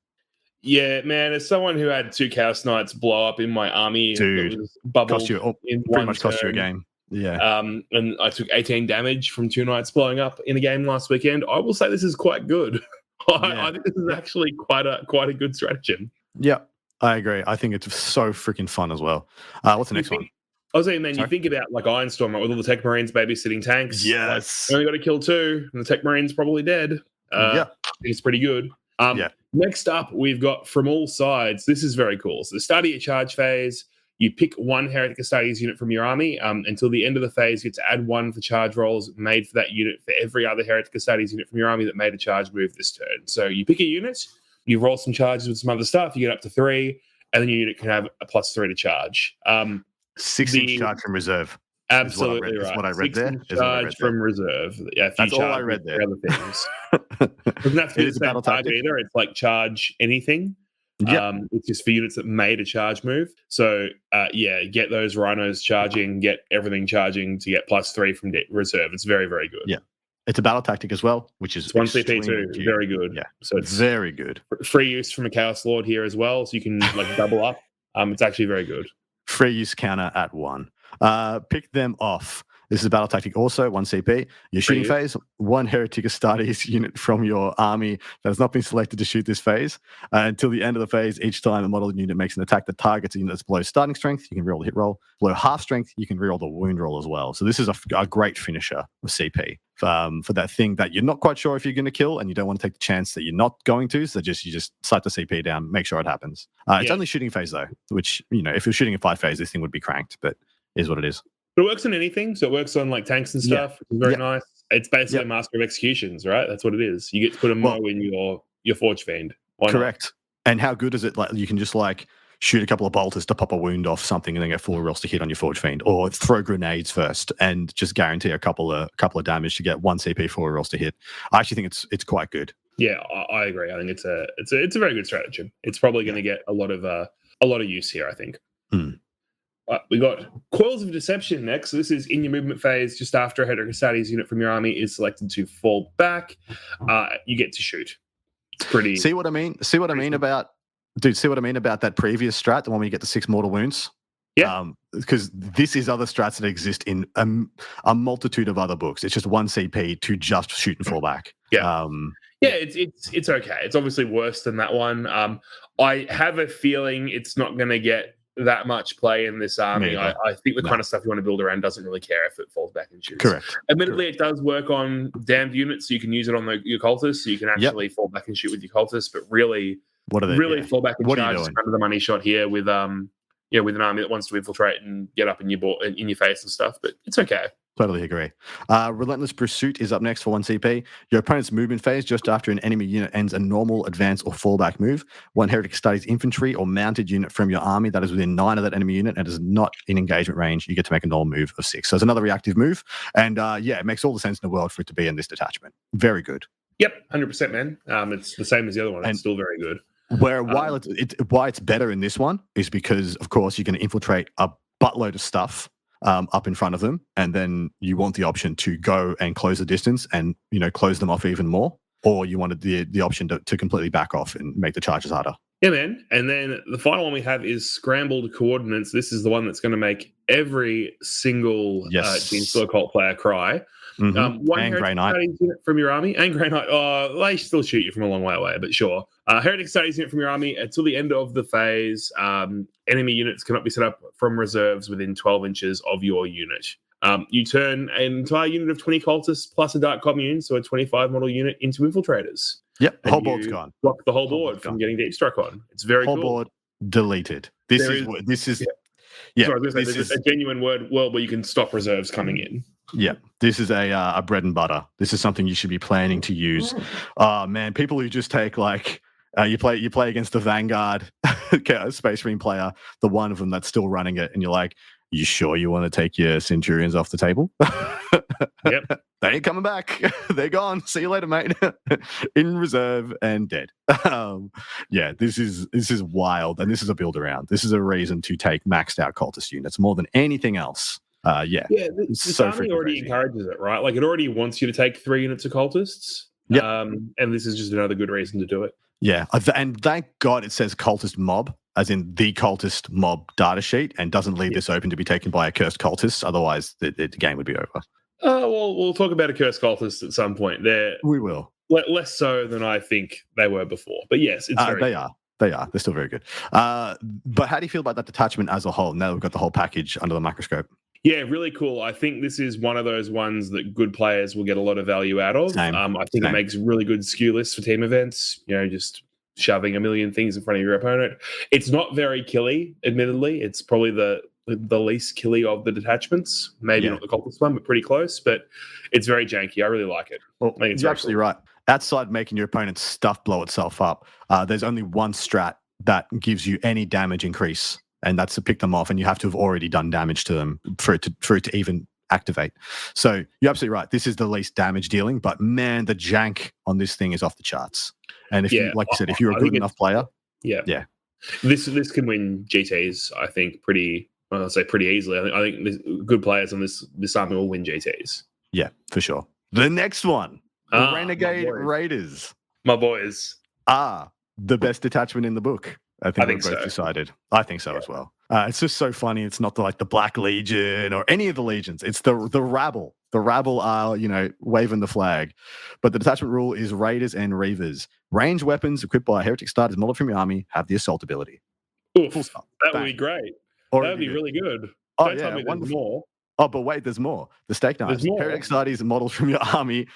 Yeah, man, as someone who had 2 Chaos Knights blow up in my army, dude, cost you a game. Yeah. And I took 18 damage from 2 Knights blowing up in a game last weekend. I will say this is quite good. I think this is actually quite a good stratagem. Yeah, I agree. I think it's so freaking fun as well. What's the next one? I was saying, man, you think about like Ironstorm, right, with all the Tech Marines babysitting tanks. Yes. Only got to kill 2, and the Tech Marine's probably dead. I think it's pretty good. Next up, we've got From All Sides. This is very cool. So the start of your charge phase, you pick 1 Heretic Astartes unit from your army. Until the end of the phase, you get to add 1 for charge rolls made for that unit for every other Heretic Astartes unit from your army that made a charge move this turn. So you pick a unit, you roll some charges with some other stuff, you get up to 3, and then your unit can have a +3 to charge. 6-inch charge from reserve. Absolutely right. That's what I read there. 6-inch charge from reserve. Yeah, that's all I read there. Other things. Doesn't have to be the same charge either. It's like charge anything. It's just for units that made a charge move. So get those rhinos charging, get everything charging to get +3 from reserve. It's very, very good. Yeah. It's a battle tactic as well, which is It's 1 CP extremely too. cute. Very good. Yeah, So it's very good. free use from a Chaos Lord here as well, so you can like double up. It's actually very good. Free use counter at 1. Pick them off. This is a battle tactic also, 1 CP. Your shooting phase, 1 Heretic Astartes unit from your army that has not been selected to shoot this phase. Until the end of the phase, each time a model unit makes an attack that targets a unit that's below starting strength, you can reroll the hit roll. Below half strength, you can reroll the wound roll as well. So this is a great finisher of CP for that thing that you're not quite sure if you're going to kill and you don't want to take the chance that you're not going to. So you just sight the CP down, make sure it happens. It's only shooting phase though, which, if you're shooting a 5 phase, this thing would be cranked, but is what it is. But it works on anything. So it works on like tanks and stuff, which is very nice. It's basically a master of executions, right? That's what it is. You get to put a Mo in your Forge Fiend. Correct. And how good is it? Like you can just like shoot a couple of bolters to pop a wound off something and then get 4 rolls to hit on your Forge Fiend, or throw grenades first and just guarantee a couple of damage to get 1 CP 4 rolls to hit. I actually think it's quite good. Yeah, I agree. I think it's a very good stratagem. It's probably going to get a lot of use here, I think. We got Coils of Deception next. So this is in your movement phase, just after a Heretic Astartes unit from your army is selected to fall back. You get to shoot. It's pretty. See what I mean? See what I mean about that previous strat, the one where you get the 6 mortal wounds? Yeah. Because this is other strats that exist in a multitude of other books. It's just 1 CP to just shoot and fall back. Yeah. It's okay. It's obviously worse than that one. I have a feeling it's not going to get that much play in this army. I think the kind of stuff you want to build around doesn't really care if it falls back and shoots. Correct. Admittedly, it does work on damned units, so you can use it on your cultists, so you can actually fall back and shoot with your cultists. But really, fall back and charge under the money shot here with an army that wants to infiltrate and get up in your face and stuff. But it's okay. Totally agree. Relentless Pursuit is up next for 1 CP. Your opponent's movement phase, just after an enemy unit ends a normal, advance, or fallback move. 1 Heretic Astartes infantry or mounted unit from your army that is within 9 of that enemy unit and is not in engagement range, you get to make a normal move of 6. So it's another reactive move. And it makes all the sense in the world for it to be in this detachment. Very good. Yep, 100%, man. It's the same as the other one. It's still very good. Why it's better in this one is because, of course, you're going to infiltrate a buttload of stuff up in front of them, and then you want the option to go and close the distance and close them off even more, or you wanted the option to completely back off and make the charges harder. Yeah, man. And then the final one we have is Scrambled Coordinates. This is the one that's going to make every single Gene Occult player cry. Mm-hmm. 1 Heretic Astartes unit from your army, and Grey Knight. They still shoot you from a long way away, but sure. Heretic Astartes unit from your army until the end of the phase. Enemy units cannot be set up from reserves within 12 inches of your unit. You turn an entire unit of 20 cultists plus a Dark Commune, so a 25 model unit, into infiltrators. Yep, the whole board's gone. Block the whole board from getting deep struck on. It's very cool. Whole board deleted. This is a genuine world where you can stop reserves coming in. Yeah, this is a bread and butter. This is something you should be planning to use. Man, people who just take you play against the Vanguard Space Marine player, the one of them that's still running it, and you're like, you sure you want to take your Centurions off the table? Yep. They ain't coming back. They're gone. See you later, mate. In reserve and dead. This is wild, and this is a build around. This is a reason to take maxed out cultist units more than anything else. This army already encourages it, right? Like it already wants you to take 3 units of cultists. Yep. And this is just another good reason to do it. Yeah, and thank God it says cultist mob, as in the cultist mob data sheet, and doesn't leave this open to be taken by a cursed cultist. Otherwise, the game would be over. We'll talk about a cursed cultist at some point. We will. Less so than I think they were before. But yes, it's they are. They are. They're still very good. But how do you feel about that detachment as a whole, now that we've got the whole package under the microscope? Yeah, really cool. I think this is one of those ones that good players will get a lot of value out of. I think it makes really good skew lists for team events, just shoving a million things in front of your opponent. It's not very killy, admittedly. It's probably the least killy of the detachments. Maybe not the cultist one, but pretty close. But it's very janky. I really like it. Well, you're absolutely right. Outside making your opponent's stuff blow itself up, there's only one strat that gives you any damage increase, and that's to pick them off, and you have to have already done damage to them for it to even activate. So you're absolutely right. This is the least damage dealing, but man, the jank on this thing is off the charts. And if you, like you said, if you're a good enough player, this can win GTs. I think pretty easily. I think good players on this army will win GTs. Yeah, for sure. The next one, the my Renegade boys. Raiders My boys. are the best detachment in the book. I think we're think both so. decided. I think so as well. It's just so funny. It's not the Black Legion or any of the legions. It's the rabble. The rabble are, waving the flag. But the detachment rule is Raiders and Reavers. Range weapons equipped by heretic starters modeled from your army have the assault ability. Oof, Full stop. that would Bang. be great. Already That would be good. really good. Oh, Don't yeah, tell me there's wonderful. more. Oh, but wait, there's more. The stake knives. There's more. Heretic starters modeled from your army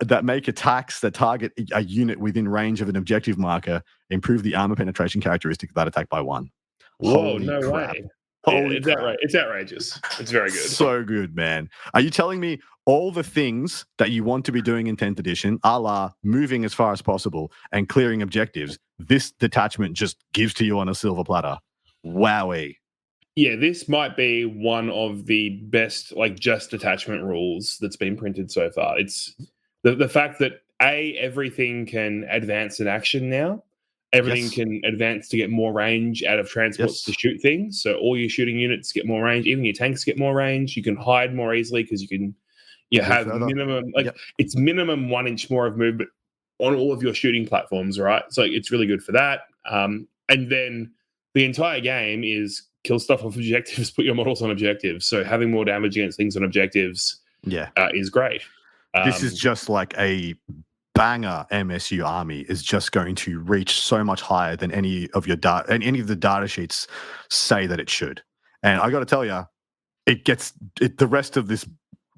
that make attacks that target a unit within range of an objective marker improve the armor penetration characteristic of that attack by 1. Whoa, Holy no crap. way. Holy it's crap. It's outrageous. It's very good. So good, man. Are you telling me all the things that you want to be doing in 10th edition, a la moving as far as possible and clearing objectives, this detachment just gives to you on a silver platter? Wowee. Yeah, this might be one of the best, just detachment rules that's been printed so far. It's the fact that everything can advance in action now. Everything can advance to get more range out of transports to shoot things. So all your shooting units get more range. Even your tanks get more range. You can hide more easily because you have minimum it's minimum 1 inch more of movement on all of your shooting platforms, right? So it's really good for that. And then the entire game is kill stuff off objectives, put your models on objectives. So having more damage against things on objectives is great. This is just like a banger MSU army is just going to reach so much higher than any of your data and any of the data sheets say that it should. And I got to tell you, the rest of this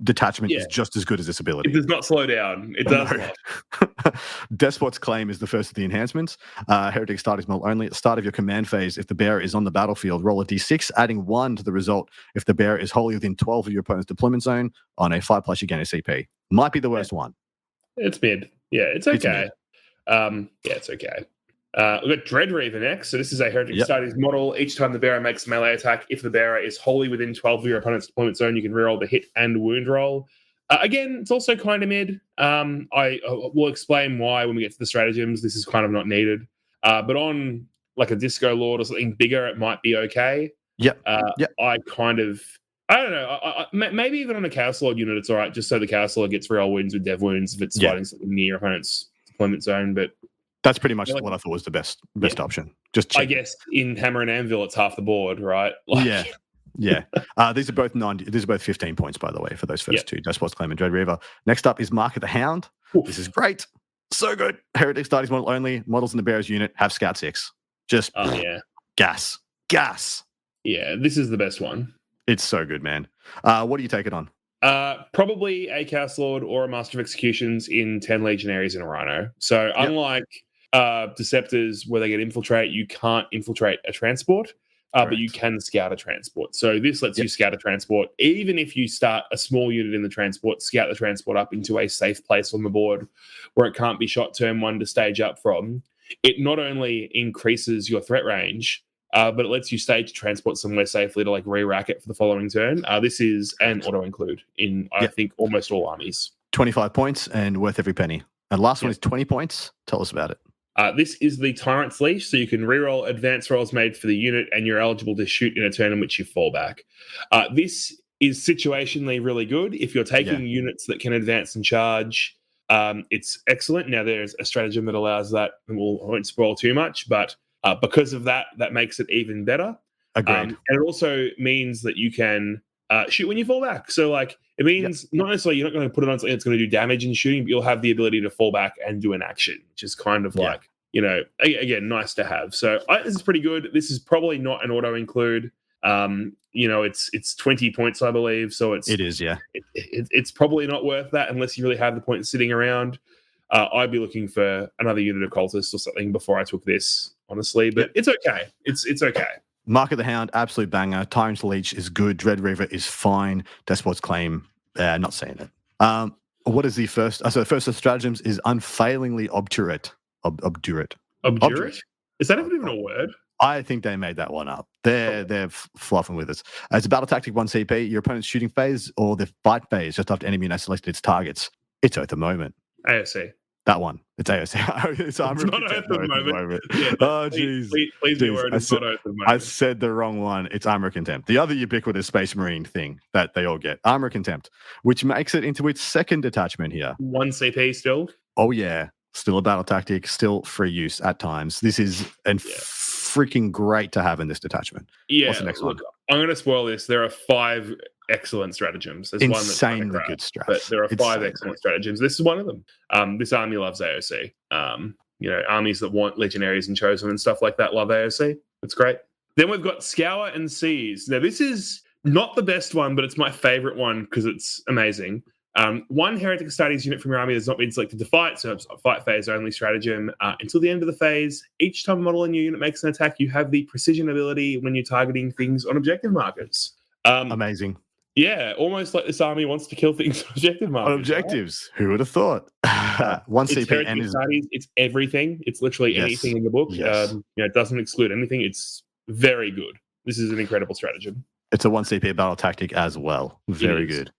detachment is just as good as this ability. It does not slow down. It does not. Despot's Claim is the first of the enhancements. Heretic Start is model only. At the start of your command phase, if the bearer is on the battlefield, roll a d6, adding 1 to the result if the bearer is wholly within 12 of your opponent's deployment zone on a 5+ you gain a CP. Might be the worst one. It's mid. Yeah, it's okay. It's okay. We've got Dread Reaver next. So this is a Heretic Studies model. Each time the bearer makes a melee attack, if the bearer is wholly within 12 of your opponent's deployment zone, you can reroll the hit and wound roll. Again, it's also kind of mid. I will explain why when we get to the stratagems. This is kind of not needed. But on like a Disco Lord or something bigger, it might be okay. I don't know. Maybe even on a Chaos Lord unit, it's all right, just so the Chaos Lord gets reroll wounds with dev wounds if it's fighting something near your opponent's deployment zone. But that's pretty much what I thought was the best option. Just cheap. I guess in Hammer and Anvil, it's half the board, right? These are both 15 points, by the way, for those first two. Despot's Claim and Dread Reaver. Next up is Mark of the Hound. Oof. This is great. So good. Heretic Studies model only. Models in the bearer's unit have Scout 6. Just gas. Yeah, this is the best one. It's so good, man. What do you take it on? Probably a Chaos Lord or a Master of Executions in 10 Legionaries in a Rhino. So unlike Deceptors where they get infiltrate, you can't infiltrate a transport, but you can scout a transport. So this lets you scout a transport. Even if you start a small unit in the transport, scout the transport up into a safe place on the board where it can't be shot turn 1 to stage up from. It not only increases your threat range, but it lets you stage transport somewhere safely to re-rack it for the following turn. This is an auto-include in, I think, almost all armies. 25 points and worth every penny. And last one is 20 points. Tell us about it. This is the Tyrant's Leash, so you can reroll advanced rolls made for the unit, and you're eligible to shoot in a turn in which you fall back. This is situationally really good. If you're taking units that can advance and charge, it's excellent. Now, there's a stratagem that allows that, and I won't spoil too much, but because of that makes it even better. Agreed. And it also means that you can shoot when you fall back. So, it means not necessarily you're not going to put it on something that's going to do damage in shooting, but you'll have the ability to fall back and do an action, which is kind of again, nice to have. So this is pretty good. This is probably not an auto-include. It's 20 points, I believe. So it is. It's probably not worth that unless you really have the points sitting around. I'd be looking for another unit of cultists or something before I took this, honestly. But it's okay. It's okay. Mark of the Hound, absolute banger. Tyrant's Leech is good. Dread Reaver is fine. Despot's Claim, not saying it. What is the first? So the first of stratagems is unfailingly obdurate. Obdurate? Is that even a word? I think they made that one up. They're fluffing with us. It's a battle tactic 1 CP. Your opponent's shooting phase or the fight phase just after enemy has selected its targets. It's at the moment. AOC. That one. It's AOC. It's armor It's not Earth at the moment. Yeah, oh, please jeez. be worried. It's not Earth at the moment. I said the wrong one. It's Armor Contempt. The other ubiquitous Space Marine thing that they all get. Armor Contempt, which makes it into its second detachment here. 1 CP still. Oh, yeah. Still a battle tactic, still free use at times. This is freaking great to have in this detachment. Yeah. What's the next one? I'm going to spoil this. There are 5 excellent stratagems. There's Insanely one that's good strats. but there are 5 excellent stratagems. This is one of them. This army loves AOC. Armies that want legionaries and chosen and stuff like that love AOC. It's great. Then we've got Scour and Seize. Now, this is not the best one, but it's my favorite one because it's amazing. 1 Heretic Astartes unit from your army has not been selected to fight, so it's a fight phase only stratagem. Until the end of the phase, each time a model in your unit makes an attack, you have the precision ability when you're targeting things on objective markers. Amazing. Yeah, almost like this army wants to kill things on objective markers. On objectives. Right? Who would have thought? 1 CP and it's everything. It's literally anything in the book. Yes. It doesn't exclude anything. It's very good. This is an incredible stratagem. It's a 1 CP battle tactic as well. Very good.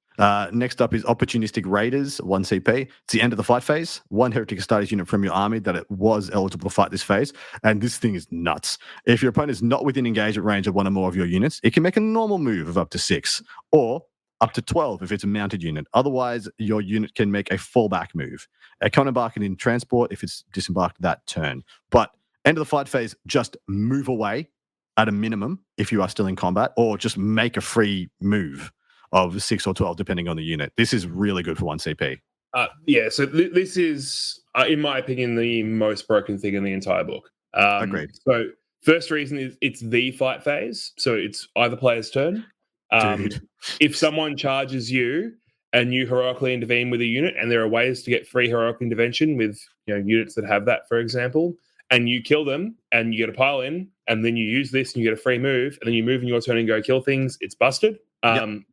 Next up is Opportunistic Raiders, 1 CP. It's the end of the fight phase. 1 Heretic Astartes unit from your army that it was eligible to fight this phase. And this thing is nuts. If your opponent is not within engagement range of 1 or more of your units, it can make a normal move of up to 6 or up to 12 if it's a mounted unit. Otherwise, your unit can make a fallback move. It can embark in transport if it's disembarked that turn. But end of the fight phase, just move away at a minimum if you are still in combat, or just make a free move of 6 or 12, depending on the unit. This is really good for 1 CP. So this is, in my opinion, the most broken thing in the entire book. Agreed. So first reason is it's the fight phase, so it's either player's turn. If someone charges you and you heroically intervene with a unit, and there are ways to get free heroic intervention with units that have that, for example, and you kill them and you get a pile in, and then you use this and you get a free move, and then you move in your turn and go kill things, it's busted.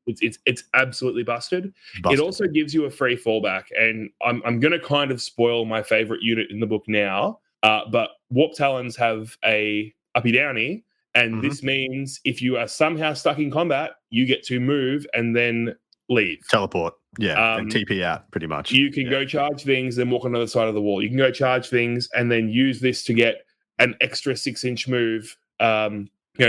It's absolutely busted. It also gives you a free fallback, and I'm going to kind of spoil my favorite unit in the book now, but Warp Talons have a uppy downy, and this means if you are somehow stuck in combat, you get to move and then leave. Teleport. Yeah, and TP out, pretty much. You can go charge things, then walk on the other side of the wall. You can go charge things and then use this to get an extra 6-inch move to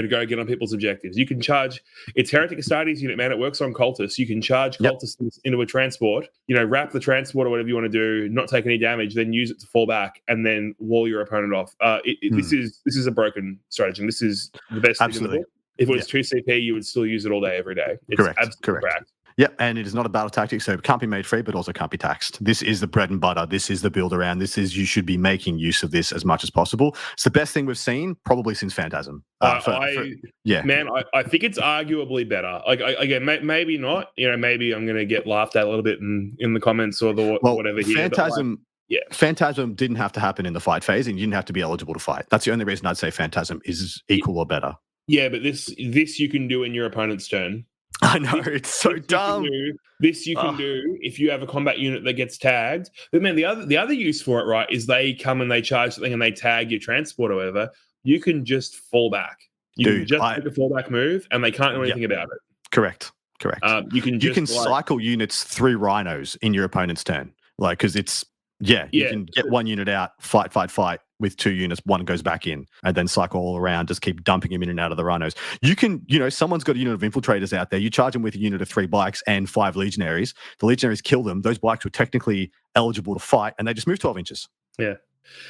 go get on people's objectives. You can charge. It's Heretic Astartes unit, man. It works on cultists. You can charge cultists into a transport, wrap the transport or whatever you want to do, not take any damage, then use it to fall back and then wall your opponent off. This is a broken stratagem. This is the best thing in the book. If it was 2 CP, you would still use it all day, every day. It's absolutely correct. Yep, and it is not a battle tactic, so it can't be made free, but also can't be taxed. This is the bread and butter. This is the build around. You should be making use of this as much as possible. It's the best thing we've seen, probably since Phantasm. I think it's arguably better. Again, maybe not. Maybe I'm going to get laughed at a little bit in the comments or whatever here. Phantasm didn't have to happen in the fight phase, and you didn't have to be eligible to fight. That's the only reason I'd say Phantasm is equal or better. Yeah, but this you can do in your opponent's turn. I know, it's so dumb. This you can do if you have a combat unit that gets tagged. But man, the other use for it, right, is they come and they charge something and they tag your transport or whatever. You can just fall back. You can just make a fallback move, and they can't do anything about it. Correct. You can cycle units through rhinos in your opponent's turn, because it's you can get one unit out, fight with 2 units, one goes back in, and then cycle all around, just keep dumping him in and out of the rhinos. You can, someone's got a unit of infiltrators out there, you charge them with a unit of 3 bikes and 5 legionaries. The legionaries kill them. Those bikes were technically eligible to fight, and they just move 12 inches. Yeah.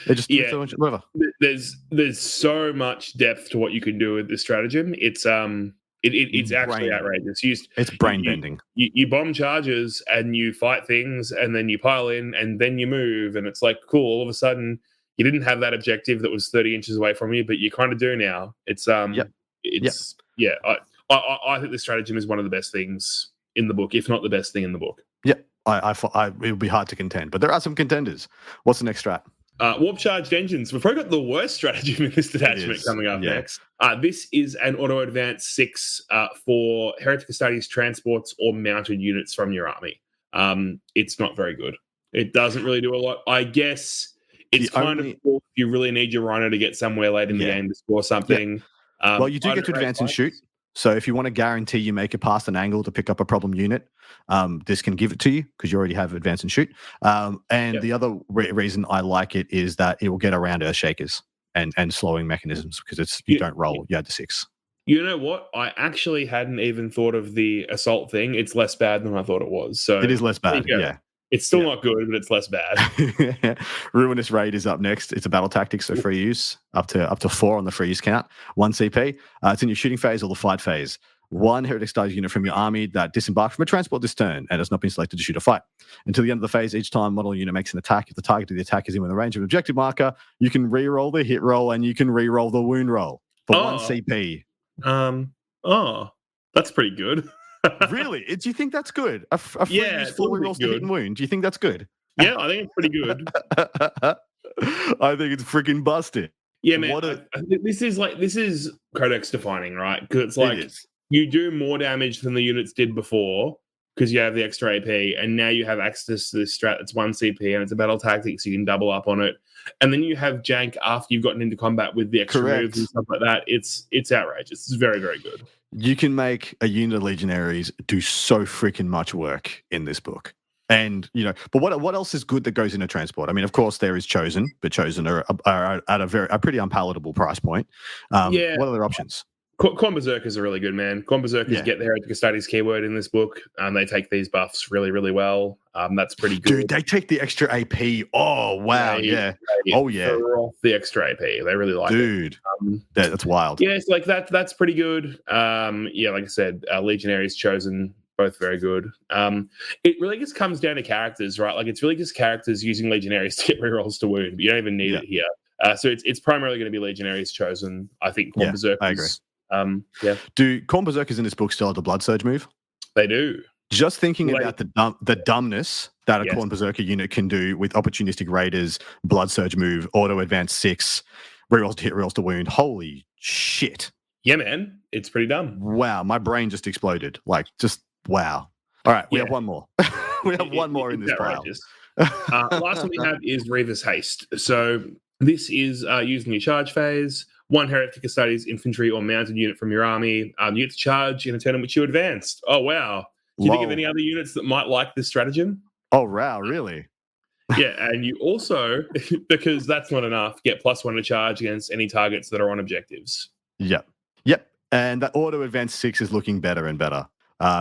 They just move 12 inches, whatever. There's so much depth to what you can do with this stratagem. It's actually outrageous. It's brain bending. You bomb charges and you fight things, and then you pile in, and then you move, and it's like, cool, all of a sudden you didn't have that objective that was 30 inches away from you, but you kind of do now. It's I think this stratagem is one of the best things in the book, if not the best thing in the book. Yeah, it would be hard to contend, but there are some contenders. What's the next strat? Warp charged engines. We've probably got the worst stratagem in this detachment coming up next. This is an auto advance 6 for Heretic Astartes transports or mounted units from your army. It's not very good. It doesn't really do a lot. I guess it's kind of cool if you really need your rhino to get somewhere late in the game to score something. Well, you do get to advance and shoot. So if you want to guarantee you make it past an angle to pick up a problem unit, this can give it to you because you already have advance and shoot. And the other reason I like it is that it will get around earth shakers and slowing mechanisms because you don't roll. You add the 6. You know what? I actually hadn't even thought of the assault thing. It's less bad than I thought it was. So it is less bad. Yeah. It's still not good, but it's less bad. Ruinous Raid is up next. It's a battle tactic, so free use up to 4 on the free use count. 1 CP. It's in your shooting phase or the fight phase. 1 heretic studies unit from your army that disembarks from a transport this turn and has not been selected to shoot or fight. Until the end of the phase, each time model unit makes an attack, if the target of the attack is in the range of an objective marker, you can re-roll the hit roll and you can re-roll the wound roll for 1 CP. That's pretty good. Really? Do you think that's good? A free use 4 rerolls to hit and wound. Do you think that's good? Yeah, I think it's pretty good. I think it's freaking busted. Yeah, man. This is Codex defining, right? Because it's like you do more damage than the units did before because you have the extra AP, and now you have access to this strat that's 1 CP and it's a battle tactic, so you can double up on it. And then you have jank after you've gotten into combat with the extra moves and stuff like that. It's outrageous. It's very, very good. You can make a unit of legionaries do so freaking much work in this book. And, but what else is good that goes into transport? I mean, of course, there is Chosen, but Chosen are at a pretty unpalatable price point. What are their options? Corn Berserkers are really good, man. Corn Berserkers get the Heretic Astartes keyword in this book. They take these buffs really, really well. That's pretty good. Dude, they take the extra AP. Oh, wow. Yeah. Throw off the extra AP. They really like it. Dude, that's wild. Yeah, it's like that's pretty good. Like I said, Legionaries, Chosen, both very good. It really just comes down to characters, right? Like it's really just characters using Legionaries to get rerolls to wound. You don't even need it here. So it's primarily going to be Legionaries, Chosen. I think Corn Berserkers. I agree. Do Corn Berserkers in this book still have the Blood Surge move? They do. Just thinking about the dumbness that a Corn Berserker unit can do with Opportunistic Raiders, Blood Surge move, auto advance 6, rerolls to hit, rerolls to wound. Holy shit. Yeah, man. It's pretty dumb. Wow. My brain just exploded. Wow. All right. We have one more. We have one more in this pile. Last one we have is Reaver's Haste. So this is using your charge phase. 1 Heretic Astartes infantry or mounted unit from your army. You get to charge in a turn in which you advanced. Oh, wow. Can you think of any other units that might like this stratagem? Oh, wow. Really? Yeah, and you also, because that's not enough, get +1 to charge against any targets that are on objectives. Yep. And that auto advance 6 is looking better and better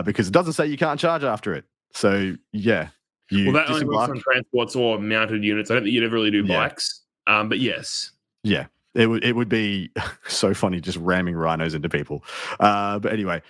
because it doesn't say you can't charge after it. So, yeah. That only works on transports or mounted units. I don't think you'd ever really do bikes, but yes. Yeah. It would be so funny just ramming rhinos into people. But anyway,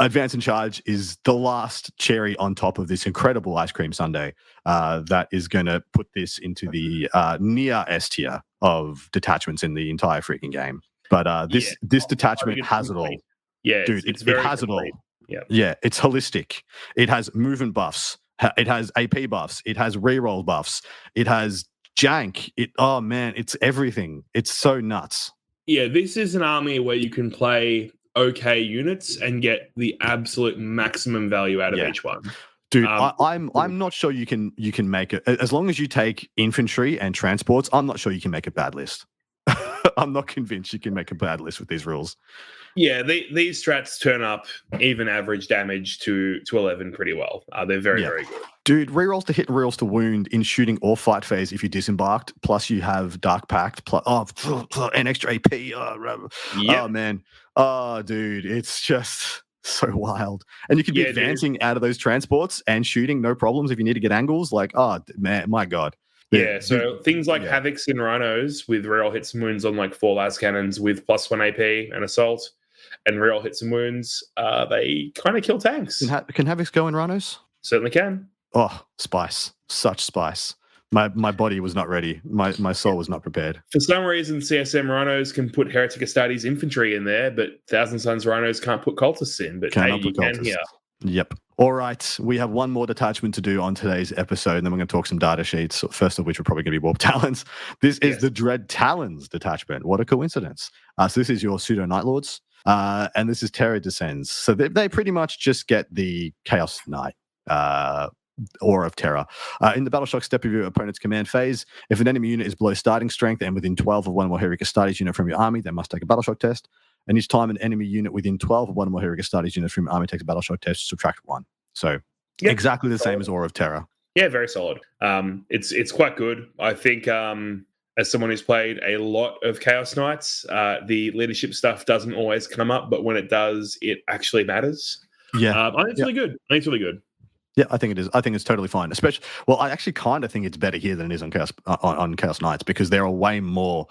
advance and charge is the last cherry on top of this incredible ice cream sundae that is going to put this into the near S tier of detachments in the entire freaking game. But this detachment has it all. Yeah, dude, it's it has complete. It all. Yeah, it's holistic. It has movement buffs. It has AP buffs. It has reroll buffs. It has jank. It's everything. It's so nuts. Yeah, this is an army where you can play okay units and get the absolute maximum value out of each one. Dude, I'm not sure you can make it as long as you take infantry and transports. I'm not sure you can make a bad list. I'm not convinced you can make a bad list with these rules. Yeah, these strats turn up even average damage to 11 pretty well. They're very, very good. Dude, rerolls to hit and rerolls to wound in shooting or fight phase if you disembarked, plus you have Dark Pact, and extra AP. Oh, man. Oh, dude, it's just so wild. And you could be advancing out of those transports and shooting, no problems if you need to get angles. Man, my God. Yeah, so things like Havocs and Rhinos with reroll hits and wounds on 4 las cannons with +1 AP and assault and reroll hits and wounds, they kind of kill tanks. Can Havocs go in Rhinos? Certainly can. Oh, spice. Such spice. My body was not ready. My soul was not prepared. For some reason, CSM Rhinos can put Heretic Astartes infantry in there, but Thousand Sons Rhinos can't put cultists in. But you can here. Yep. All right. We have one more detachment to do on today's episode, and then we're going to talk some data sheets, first of which are probably going to be Warp Talons. This is the Dread Talons detachment. What a coincidence. So this is your Pseudo Night Lords, and this is Terror Descends. So they pretty much just get the Chaos Knight. Aura of Terror. In the Battle Shock step of your opponent's command phase, if an enemy unit is below starting strength and within 12 of one more Heretic Astartes unit from your army, they must take a Battle Shock test. and each time an enemy unit within 12 of one or more Hero Astartes units from your army takes a battle shock test, subtract 1. So exactly the same as Aura of Terror. Yeah, very solid. It's quite good. I think as someone who's played a lot of Chaos Knights, the leadership stuff doesn't always come up, but when it does, it actually matters. Yeah, I think it's really good. I think it's really good. Yeah, I think it is. I think it's totally fine. Especially, well, I actually kind of think it's better here than it is on Chaos Knights, because there are way more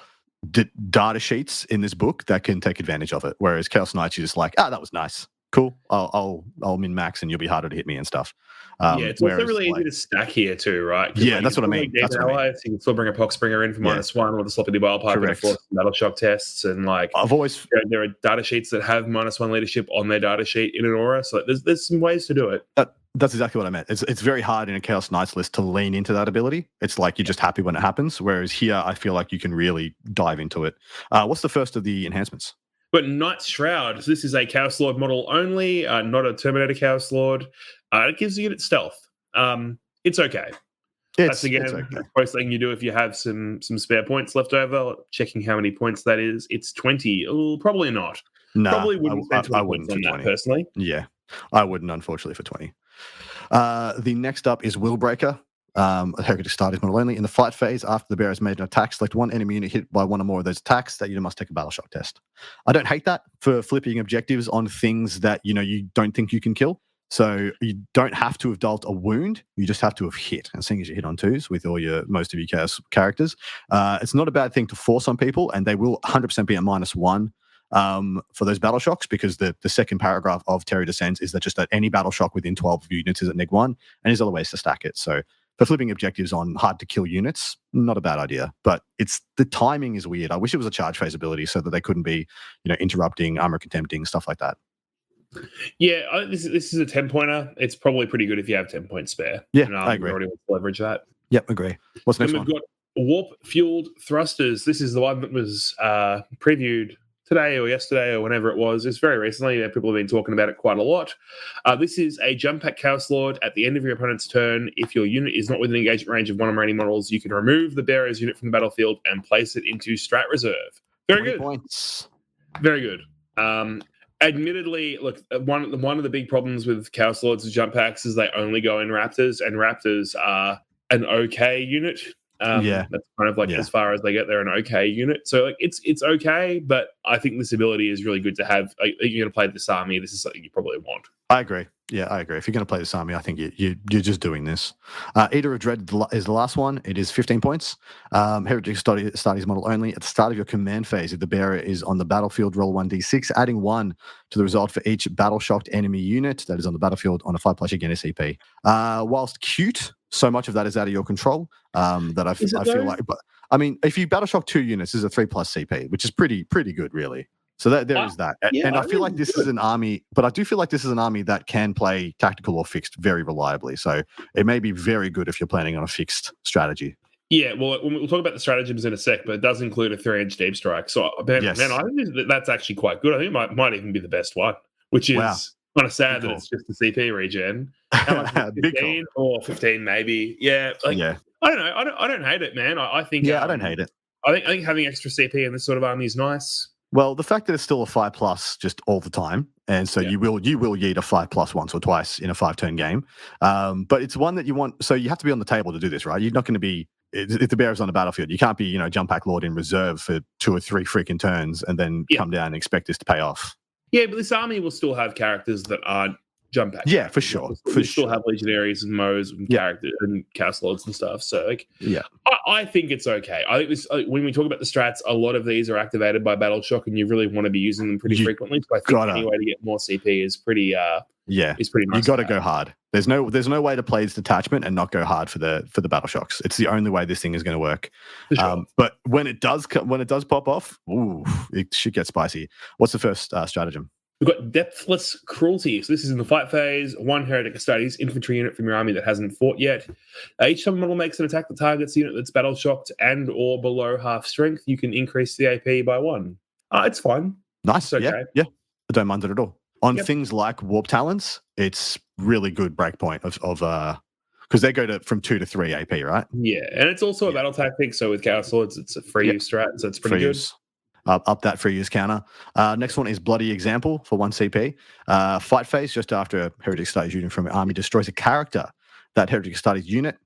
data sheets in this book that can take advantage of it. Whereas Chaos Knights, you're just like, that was nice, cool. I'll min max, and you'll be harder to hit me and stuff. It's also really easy to stack here too, right? Yeah, that's what I mean. That's what I mean. You can still bring a Poxbringer in for -1 with a Sloppy Bile Pipe and force battle shock tests, and there are data sheets that have -1 leadership on their data sheet in an aura. So there's some ways to do it. That's exactly what I meant. It's very hard in a Chaos Knights list to lean into that ability. It's like you're just happy when it happens. Whereas here, I feel like you can really dive into it. What's the first of the enhancements? But Knight's Shroud. So this is a Chaos Lord model only, not a Terminator Chaos Lord. It gives you stealth. It's okay. That's again the first thing you do if you have some spare points left over. Checking how many points that is. It's 20. Oh, probably not. No, probably wouldn't spend 20 I wouldn't points on for 20 that personally. Yeah, I wouldn't, unfortunately, for 20. The next up is Willbreaker. Heritage Astartes model only. In the fight phase, after the bearer has made an attack, select one enemy unit hit by one or more of those attacks. That unit must take a battle shock test. I don't hate that for flipping objectives on things that you don't think you can kill. So you don't have to have dealt a wound. You just have to have hit. And seeing as you hit on 2s with most of your chaos characters, it's not a bad thing to force on people, and they will 100% be at -1. For those battle shocks, because the second paragraph of Terry Descends is that any battle shock within 12 units is at -1, and there's other ways to stack it. So for flipping objectives on hard to kill units, not a bad idea, but the timing is weird. I wish it was a charge phase ability so that they couldn't be, interrupting, armor contempting, stuff like that. Yeah, this is a 10-pointer. It's probably pretty good if you have 10 points spare. Yeah, I agree. Already want to leverage that. Yep, agree. What's next one? We've got Warp Fueled Thrusters. This is the one that was previewed today or yesterday or whenever it was. It's very recently. People have been talking about it quite a lot. This is a jump pack Chaos Lord. At the end of your opponent's turn, if your unit is not within engagement range of one or more enemy models, you can remove the bearer's unit from the battlefield and place it into Strat Reserve. Very good. Points. Very good. Admittedly, look, one of the big problems with Chaos Lords and jump packs is they only go in Raptors, and Raptors are an okay unit. That's kind of as far as they get. They're an okay unit, so it's okay. But I think this ability is really good to have. You're going to play this army. This is something you probably want. I agree. Yeah, I agree. If you're going to play this army, I think you're just doing this. Eater of Dread is the last one. It is 15 points. Heritage Astartes model only. At the start of your command phase, if the bearer is on the battlefield, roll 1d6, adding 1 to the result for each battle-shocked enemy unit that is on the battlefield on a 5+ again SCP. Whilst cute, so much of that is out of your control that I feel like. But I mean, if you battle-shock 2 units, this is a 3+ CP, which is pretty good, really. So there is that. And I feel like this is an army, but I do feel like this is an army that can play tactical or fixed very reliably. So it may be very good if you're planning on a fixed strategy. Yeah, well, we'll talk about the stratagems in a sec, but it does include a 3-inch deep strike. So, man, I think that's actually quite good. I think it might even be the best one, which is kind of sad that it's just a CP regen. How much? 15 or 15 maybe. Yeah, I don't know. I don't hate it, man. I think. Yeah, I don't hate it. I think having extra CP in this sort of army is nice. Well, the fact that it's still a 5+ just all the time, and so you will yeet a 5+ once or twice in a 5-turn game, but it's one that you want. So you have to be on the table to do this, right? You're not going to be if the bearer's on the battlefield. You can't be jump pack lord in reserve for 2 or 3 freaking turns and then come down and expect this to pay off. Yeah, but this army will still have characters that aren't jump pack. Yeah, for sure. We still have legionaries and Moes and characters and Chaos Lords and stuff. So I think it's okay. I think this when we talk about the strats, a lot of these are activated by battle shock, and you really want to be using them pretty frequently. So I think any way to get more CP is pretty is pretty nice. You got to go hard. There's no way to play this detachment and not go hard for the battle shocks. It's the only way this thing is going to work. Sure. But when it does pop off, it should get spicy. What's the first stratagem? We've got Depthless Cruelty. So this is in the fight phase. 1 Heretic Astartes infantry unit from your army that hasn't fought yet. Each time a model makes an attack that targets a unit that's battle shocked and or below half strength, you can increase the AP by 1. It's fine. Nice. It's okay. Yeah. I don't mind it at all. On things like Warp Talons, it's really good breakpoint of because they go from 2 to 3 AP, right? Yeah, and it's also a battle tactic. So with Chaos Lords, it's a free use strat, so it's pretty good. Up that free use counter. Next one is Bloody Example for 1 CP. Fight phase just after a Heretic Studies unit from your army destroys a character that Heretic Studies unit.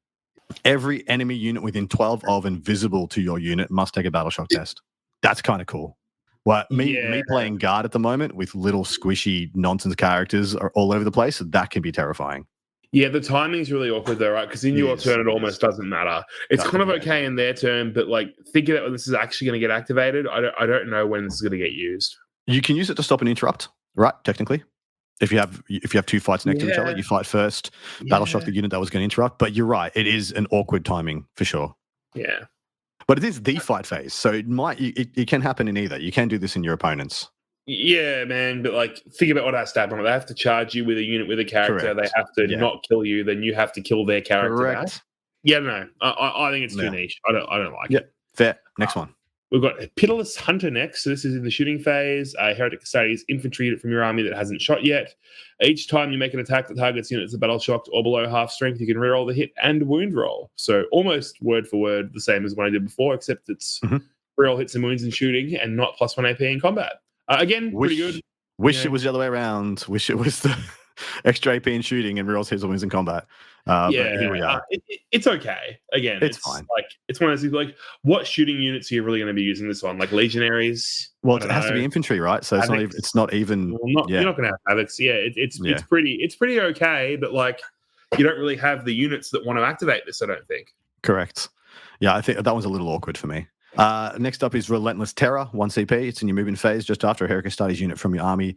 Every enemy unit within 12 of and visible to your unit must take a battle shock test. That's kind of cool. Well, me playing guard at the moment with little squishy nonsense characters are all over the place, that can be terrifying. Yeah, the timing's really awkward though, right? Because in your turn, it almost doesn't matter. It's kind of okay in their turn, but like thinking about when this is actually going to get activated, I don't know when this is going to get used. You can use it to stop an interrupt, right? Technically, if you have two fights next to each other, you fight first, battle shock the unit that was going to interrupt. But you're right, it is an awkward timing for sure. Yeah, but it is the fight phase, so it can happen in either. You can do this in your opponents. Yeah, man, but like think about what has to happen. They have to charge you with a unit with a character. Correct. They have to not kill you. Then you have to kill their character. Correct. Yeah, no, I think it's too niche. I don't like it. Fair. Next one. We've got Pitiless Hunter next. So this is in the shooting phase. Heretic Studies infantry unit from your army that hasn't shot yet. Each time you make an attack that targets units of battle shocked or below half strength, you can reroll the hit and wound roll. So almost word for word the same as what I did before, except it's reroll hits and wounds in shooting and not +1 AP in combat. Again, pretty good. Wish it was the other way around. Wish it was the extra AP in shooting and rerolls hits and wounds in combat. But here we are. It's okay. Again, it's fine. Like it's one of those things. Like, what shooting units are you really going to be using this on? Like legionaries? Well, it has to be infantry, right? So it's not even. You're not going to have havocs. Yeah, it's pretty okay. But like, you don't really have the units that want to activate this. I don't think. Correct. Yeah, I think that one's a little awkward for me. Next up is Relentless Terror, 1 CP. It's in your movement phase just after a Heretic Studies unit from your army.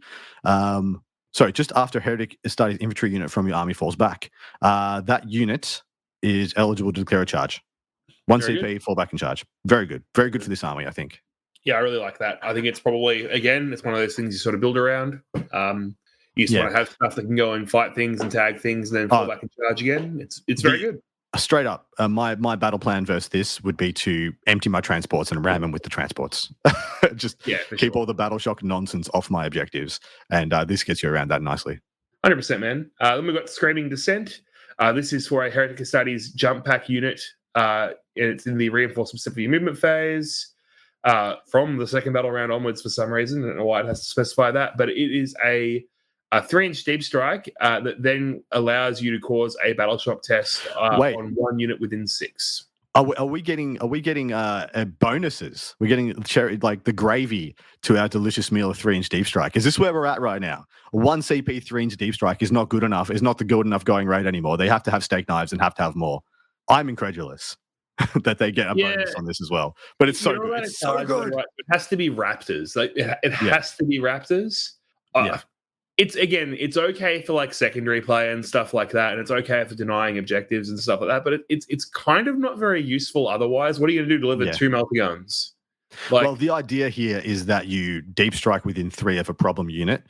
Just after Heretic Studies infantry unit from your army falls back. That unit is eligible to declare a charge. 1 CP, good. Fall back and charge. Very good. Very good for this army, I think. Yeah, I really like that. I think it's probably, again, it's one of those things you sort of build around. You just want to have stuff that can go and fight things and tag things and then fall back and charge again. It's very good. Straight up, my battle plan versus this would be to empty my transports and ram them with the transports. Just keep all the battle shock nonsense off my objectives, and this gets you around that nicely. 100%, man. Then we've got Screaming Descent. This is for a Heretic Studies jump pack unit. And it's in the reinforced specific movement phase from the second battle round onwards for some reason. I don't know why it has to specify that, but it is a 3-inch deep strike that then allows you to cause a battle shock test on one unit within 6. Are we getting bonuses? We're getting like the gravy to our delicious meal of 3-inch deep strike. Is this where we're at right now? 1 CP 3-inch deep strike is not good enough. Is not the good enough going rate anymore. They have to have steak knives and have to have more. I'm incredulous that they get a bonus on this as well. But it's so good. It's so good. Right? It has to be Raptors. Like it has to be Raptors. It's okay for like secondary play and stuff like that, and it's okay for denying objectives and stuff like that. But it's kind of not very useful otherwise. What are you going to do? Deliver 2 multi-guns? Well, the idea here is that you deep strike within 3 of a problem unit,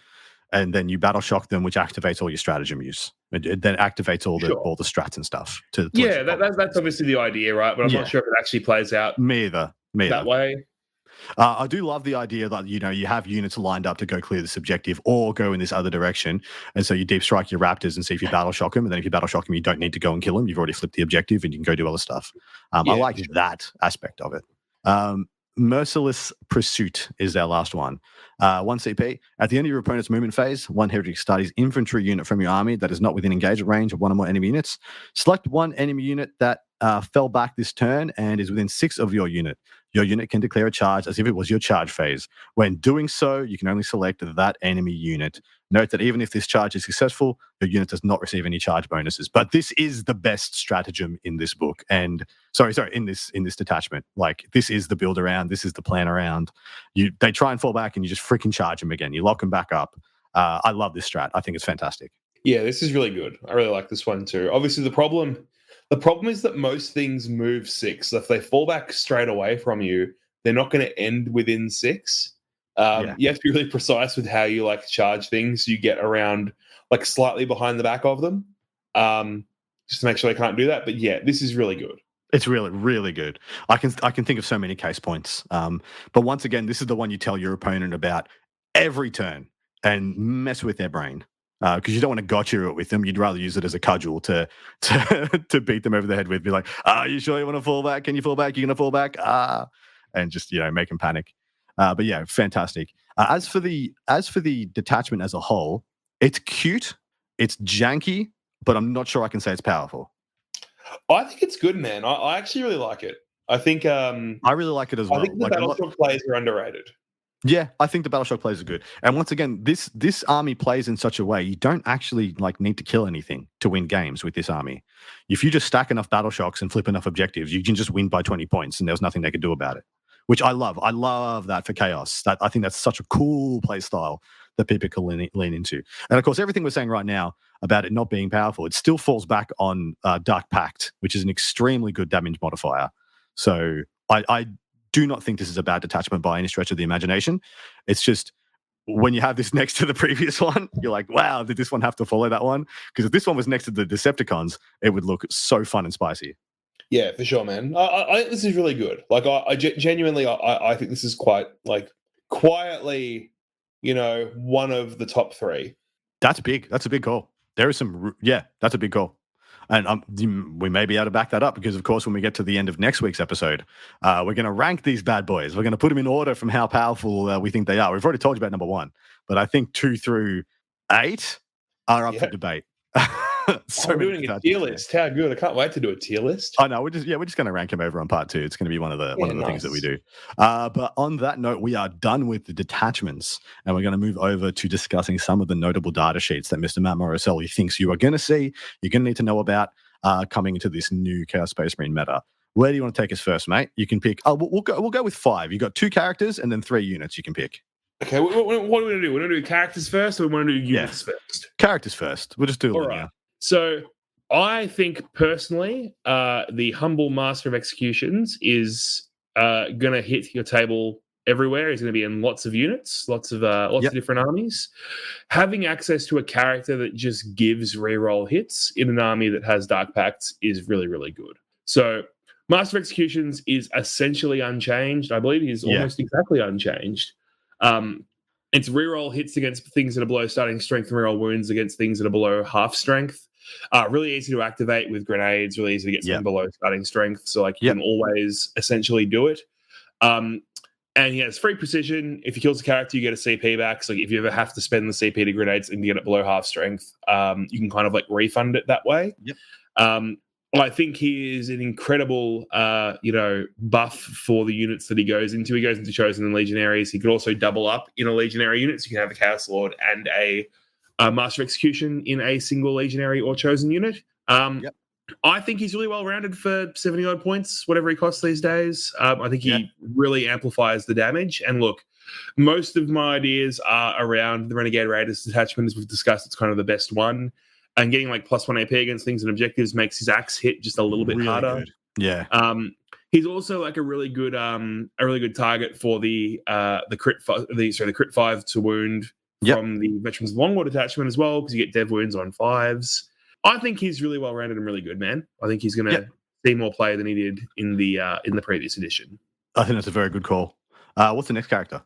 and then you battle shock them, which activates all your stratagem use. It then activates all the strats and stuff. That's obviously the idea, right? But I'm not sure if it actually plays out. Me either. That way. I do love the idea that you have units lined up to go clear this objective or go in this other direction, and so you deep strike your Raptors and see if you battle shock them, and then if you battle shock them, you don't need to go and kill them. You've already flipped the objective, and you can go do other stuff. I like that aspect of it. Merciless Pursuit is our last one. 1 CP. At the end of your opponent's movement phase, 1 Heretic Studies infantry unit from your army that is not within engagement range of 1 or more enemy units. Select 1 enemy unit that fell back this turn and is within 6 of your unit. Your unit can declare a charge as if it was your charge phase. When doing so, you can only select that enemy unit. Note that even if this charge is successful, your unit does not receive any charge bonuses. But this is the best stratagem in this book. And in this detachment. Like, this is the build around. This is the plan around. They try and fall back, and you just freaking charge them again. You lock them back up. I love this strat. I think it's fantastic. Yeah, this is really good. I really like this one too. Obviously, the problem is that most things move 6. So if they fall back straight away from you, they're not going to end within 6. You have to be really precise with how you like charge things. You get around like slightly behind the back of them, just to make sure they can't do that. But yeah, this is really good. It's really, really good. I can think of so many case points. But once again, this is the one you tell your opponent about every turn and mess with their brain. Because you don't want to gotcha it with them. You'd rather use it as a cudgel to beat them over the head with. Be like, you sure you want to fall back? Can you fall back? You're going to fall back? And just, make them panic. But yeah, fantastic. As for the detachment as a whole, it's cute, it's janky, but I'm not sure I can say it's powerful. I think it's good, man. I actually really like it. I think I really like it as I well. think the Battleshock plays are underrated. Yeah, I think the Battleshock plays are good. And once again, this army plays in such a way you don't actually need to kill anything to win games with this army. If you just stack enough Battleshocks and flip enough objectives, you can just win by 20 points, and there's nothing they can do about it. Which I love. I love that for Chaos. I think that's such a cool play style that people can lean into. And of course, everything we're saying right now about it not being powerful, it still falls back on Dark Pact, which is an extremely good damage modifier. So I do not think this is a bad detachment by any stretch of the imagination. It's just when you have this next to the previous one, you're like, wow, did this one have to follow that one? Because if this one was next to the Decepticons, it would look so fun and spicy. Yeah, for sure, man. I think this is really good. Like, I genuinely, I think this is quite, quietly, one of the top three. That's big. That's a big call. There is some, that's a big call. And we may be able to back that up because, of course, when we get to the end of next week's episode, we're going to rank these bad boys. We're going to put them in order from how powerful we think they are. We've already told you about number 1, but I think 2 through 8 are up for debate. We're doing a tier list. How good! I can't wait to do a tier list. I know. We're just going to rank them over on part 2. It's going to be one of the things that we do. But on that note, we are done with the detachments, and we're going to move over to discussing some of the notable data sheets that Mr. Matt Morosoli thinks you are going to see. You're going to need to know about coming into this new Chaos Space Marine meta. Where do you want to take us first, mate? You can pick. Oh, we'll go with 5. You got 2 characters and then 3 units you can pick. Okay, what are we going to do? We're going to do characters first, or we want to do units first? Characters first. We'll just do it. All right. So I think personally, the humble master of executions is going to hit your table everywhere. He's going to be in lots of units, lots of different armies. Having access to a character that just gives reroll hits in an army that has Dark Pacts is really, really good. So Master of Executions is essentially unchanged. I believe he's almost exactly unchanged. It's reroll hits against things that are below starting strength and reroll wounds against things that are below half strength. Really easy to activate with grenades, really easy to get something below starting strength. So you can always essentially do it. And he has free precision. If he kills a character, you get a CP back. So if you ever have to spend the CP to grenades and get it below half strength, you can kind of refund it that way. I think he is an incredible, buff for the units that he goes into. He goes into Chosen and Legionaries. He could also double up in a Legionary unit. So you can have a Chaos Lord and a Master of Execution in a single Legionary or Chosen unit. I think he's really well-rounded for 70-odd points, whatever he costs these days. I think he really amplifies the damage. And look, most of my ideas are around the Renegade Raiders detachment. As we've discussed, it's kind of the best one. And getting +1 AP against things and objectives makes his axe hit just a little bit really harder. Good. Yeah. He's also a really good target for the crit 5 to wound from the Veterans of Longwall detachment as well, because you get dev wounds on 5s. I think he's really well rounded and really good, man. I think he's going to see more play than he did in the previous edition. I think that's a very good call. What's the next character?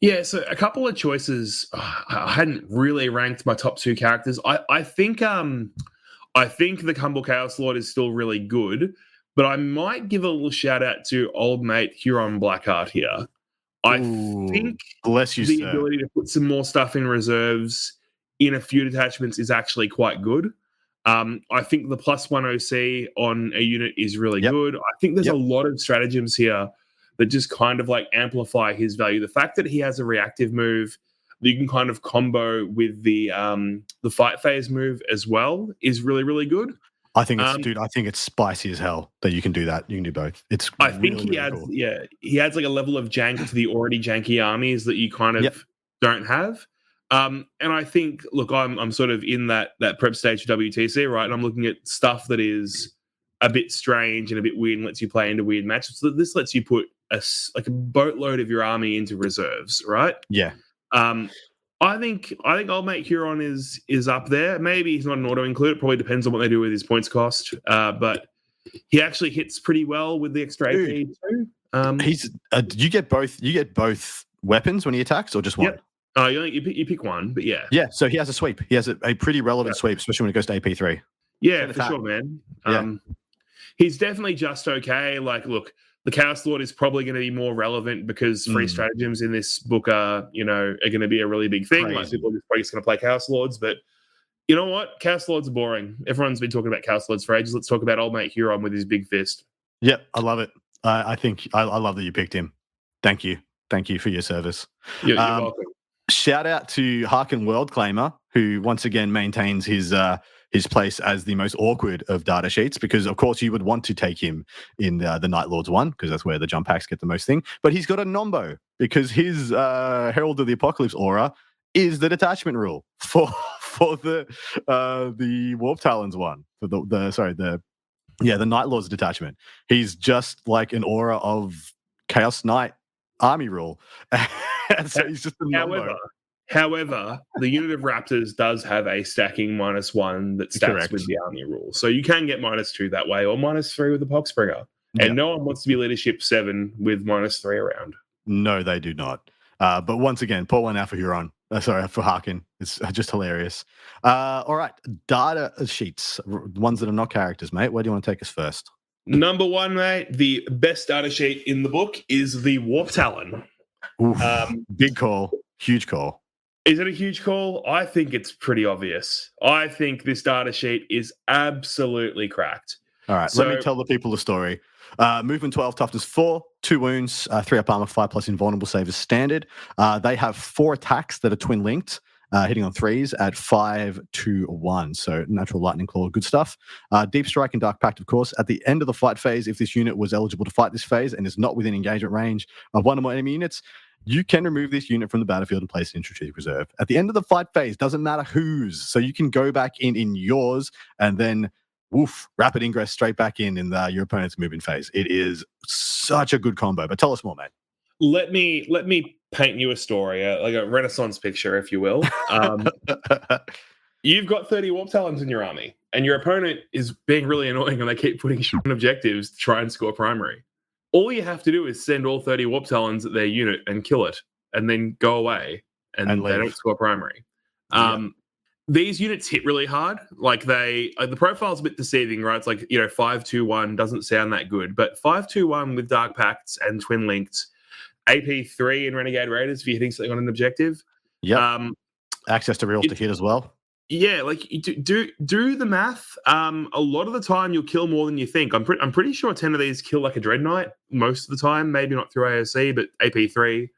Yeah, so a couple of choices. I hadn't really ranked my top 2 characters. I think the Humble Chaos Lord is still really good, but I might give a little shout out to old mate Huron Blackheart here. I think the ability to put some more stuff in reserves in a few detachments is actually quite good. I think the +1 OC on a unit is really good. I think there's a lot of stratagems here that just kind of amplify his value. The fact that he has a reactive move that you can kind of combo with the fight phase move as well is really, really good. I think it's spicy as hell that you can do that. You can do both. I think he adds a level of jank to the already janky armies that you kind of don't have. And I think, look, I'm sort of in that prep stage of WTC, right? And I'm looking at stuff that is a bit strange and a bit weird and lets you play into weird matchups. So this lets you put a boatload of your army into reserves, right? Yeah. I think Old Mate Huron is up there. Maybe he's not an auto include. It probably depends on what they do with his points cost. But he actually hits pretty well with the extra AP too. He's you get both weapons when he attacks, or just one? Yep. You pick one, but yeah. Yeah, so he has a sweep. He has a pretty relevant sweep, especially when it goes to AP3. Yeah, for sure, man. He's definitely just okay. Look, The Chaos Lord is probably going to be more relevant because free stratagems in this book are going to be a really big thing. Crazy. Like people are just probably going to play Chaos Lords, but you know what? Chaos Lords are boring. Everyone's been talking about Chaos Lords for ages. Let's talk about old mate Huron with his big fist. Yep, I love it. I think I love that you picked him. Thank you for your service. You're welcome. Shout out to Harkin World Claimer, who once again maintains his place as the most awkward of data sheets, because of course you would want to take him in the Night Lords one, because that's where the jump packs get the most thing. But he's got a nombo because his Herald of the Apocalypse aura is the detachment rule for the Warp Talons one, for the Night Lords detachment. He's just like an aura of Chaos Knight army rule. And so he's just a number. However, the unit of Raptors does have a stacking -1 that stacks Correct. with the army rule. So you can get -2 that way, or -3 with the Poxbringer. And no one wants to be leadership 7 with -3 around. No, they do not. But once again, pour one out for Huron. For Harkin. It's just hilarious. All right, data sheets, ones that are not characters, mate. Where do you want to take us first? Number 1, mate, the best data sheet in the book is the Warp Talon. Oof, big call, huge call. Is it a huge call? I think it's pretty obvious. I think this data sheet is absolutely cracked. All right, let me tell the people the story. Movement 12, toughness 4, 2 wounds, 3 up armor, 5+ invulnerable save is standard. They have 4 attacks that are twin linked, hitting on 3s at 5, 2, 1. So natural lightning claw, good stuff. Deep strike and dark pact, of course. At the end of the fight phase, if this unit was eligible to fight this phase and is not within engagement range of one or more enemy units, you can remove this unit from the battlefield and place it in strategic reserve. At the end of the fight phase, doesn't matter whose. So you can go back in yours and then rapid ingress straight back in your opponent's moving phase. It is such a good combo. But tell us more, mate. Let me paint you a story, like a Renaissance picture, if you will. You've got 30 Warp Talons in your army, and your opponent is being really annoying, and they keep putting shit on objectives to try and score primary. All you have to do is send all 30 Warp Talons at their unit and kill it, and then go away, and they don't score primary. These units hit really hard. Like the profile's a bit deceiving, right? It's like 5-2-1 doesn't sound that good, but 5-2-1 with Dark Pacts and Twin Linked, AP3 in Renegade Raiders if you're hitting something on an objective. Yeah. Access to reels to hit as well. Yeah, like do the math. A lot of the time you'll kill more than you think. I'm pretty sure 10 of these kill like a Dread Knight most of the time. Maybe not through AOC, but AP3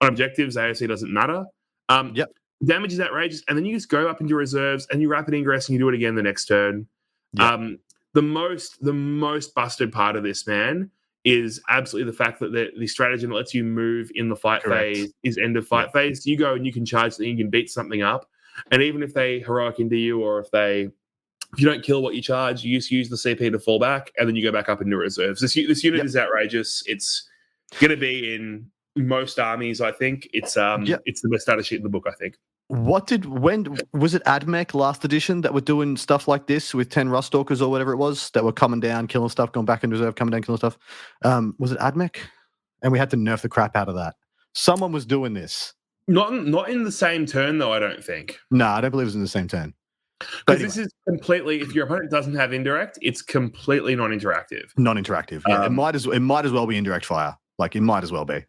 on objectives. AOC doesn't matter. Damage is outrageous, and then you just go up into reserves and you rapid ingress and you do it again the next turn. Yep. The most busted part of this, man, is absolutely the fact that the stratagem that lets you move in the fight phase is end of fight phase. You go and you can charge and you can beat something up. And even if they heroic into you, or if you don't kill what you charge, you just use the CP to fall back, and then you go back up into reserves. This unit is outrageous. It's going to be in most armies, I think. It's the best data sheet in the book, I think. When was it AdMech last edition that were doing stuff like this with 10 Ruststalkers or whatever it was, that were coming down, killing stuff, going back in reserve, coming down, killing stuff? Was it AdMech? And we had to nerf the crap out of that. Someone was doing this. Not in the same turn, though, I don't think. No, I don't believe it was in the same turn. Because this is completely, if your opponent doesn't have indirect, it's completely non-interactive. Non-interactive, yeah. It might as well be indirect fire. Like, it might as well be.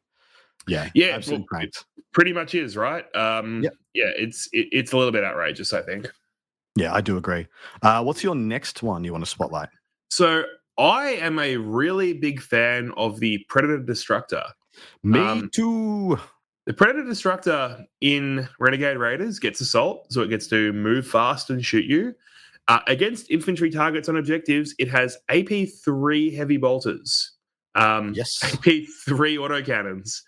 Yeah, absolutely. Well, it pretty much is, right? Yeah, it's a little bit outrageous, I think. Yeah, I do agree. What's your next one you want to spotlight? So I am a really big fan of the Predator Destructor. Me too. The Predator Destructor in Renegade Raiders gets assault, so it gets to move fast and shoot you. Against infantry targets on objectives, it has AP3 heavy bolters. Yes. AP3 autocannons.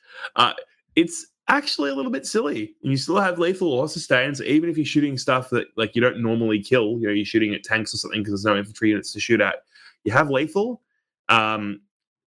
It's actually a little bit silly. You still have lethal or sustains, even if you're shooting stuff that like you don't normally kill. You're shooting at tanks or something because there's no infantry units to shoot at. You have lethal.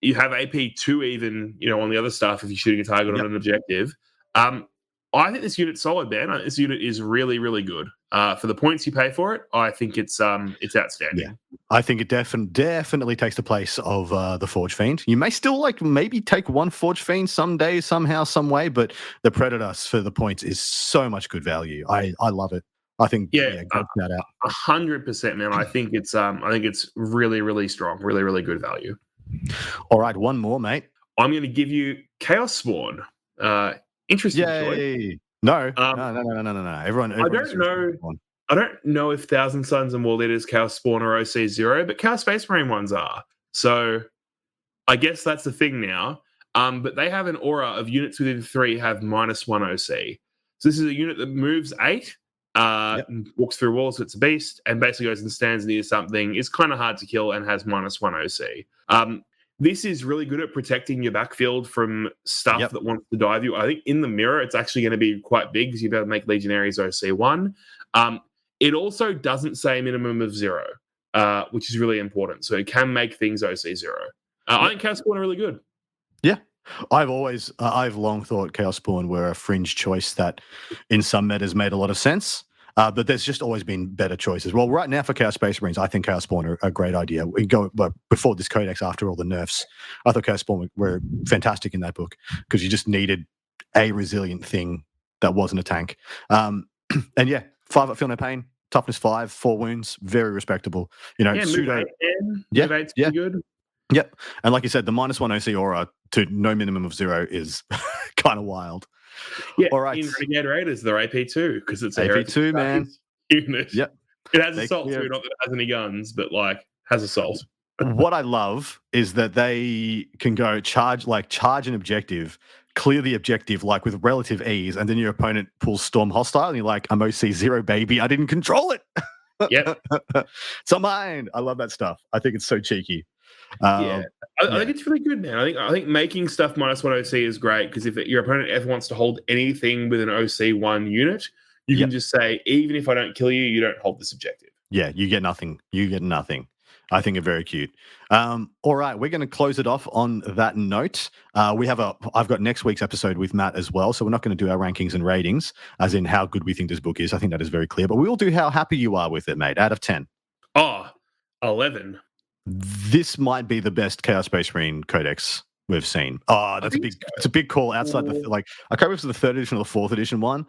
You have AP2 even, on the other stuff if you're shooting a target on an objective. I think this unit's solid, man. This unit is really, really good. For the points you pay for it, I think it's outstanding. Yeah. I think it definitely takes the place of the Forge Fiend. You may still maybe take one Forge Fiend someday, somehow, some way, but the Predator for the points is so much good value. I love it. I think go that out. 100%, man. I think it's really, really strong, really, really good value. All right, one more, mate. I'm going to give you Chaos Spawn. Interesting choice. Yay! No. Everyone I don't know. I don't know if Thousand Suns and War Leaders Chaos Spawn are OC 0, but Chaos Space Marine ones are. So I guess that's the thing now. But they have an aura of units within 3 have -1 OC. So this is a unit that moves 8, walks through walls, so it's a beast, and basically goes and stands near something. It's kind of hard to kill and has -1 OC. This is really good at protecting your backfield from stuff that wants to dive you. I think in the mirror, it's actually going to be quite big because you'll be able to make Legionaries OC 1. It also doesn't say a minimum of 0, which is really important. So it can make things OC 0. I think Chaos Spawn are really good. Yeah. I've long thought Chaos Spawn were a fringe choice that in some metas made a lot of sense. But there's just always been better choices. Well, right now for Chaos Space Marines, I think Chaos Spawn are a great idea. We go before this Codex, after all the nerfs, I thought Chaos Spawn were fantastic in that book because you just needed a resilient thing that wasn't a tank. And yeah, 5 up, feel no pain, toughness 5, 4 wounds, very respectable. Pseudo. Move 8's good. Yep. And like you said, the -1 OC aura to no minimum of 0 is kind of wild. Yeah, all right. In Renegade Raiders, they're AP2 because it's a AP2, man. Unit. Yep. It has assault too, not that it has any guns, but has assault. What I love is that they can go charge an objective, clear the objective with relative ease, and then your opponent pulls Storm Hostile, and you're like, I'm OC 0, baby. I didn't control it. Yep. It's on mine. I love that stuff. I think it's so cheeky. I think it's really good, man. I think making stuff -1 OC is great because if your opponent ever wants to hold anything with an OC 1 unit, you can just say, even if I don't kill you, you don't hold this objective. Yeah, you get nothing. I think it's very cute. All right, we're going to close it off on that note. I've got next week's episode with Matt as well, so we're not going to do our rankings and ratings, as in how good we think this book is. I think that is very clear, but we will do how happy you are with it, mate, out of 10. 11. This might be the best Chaos Space Marine Codex we've seen. That's a big. So. It's a big call outside I can't remember if it was the 3rd edition or the 4th edition one,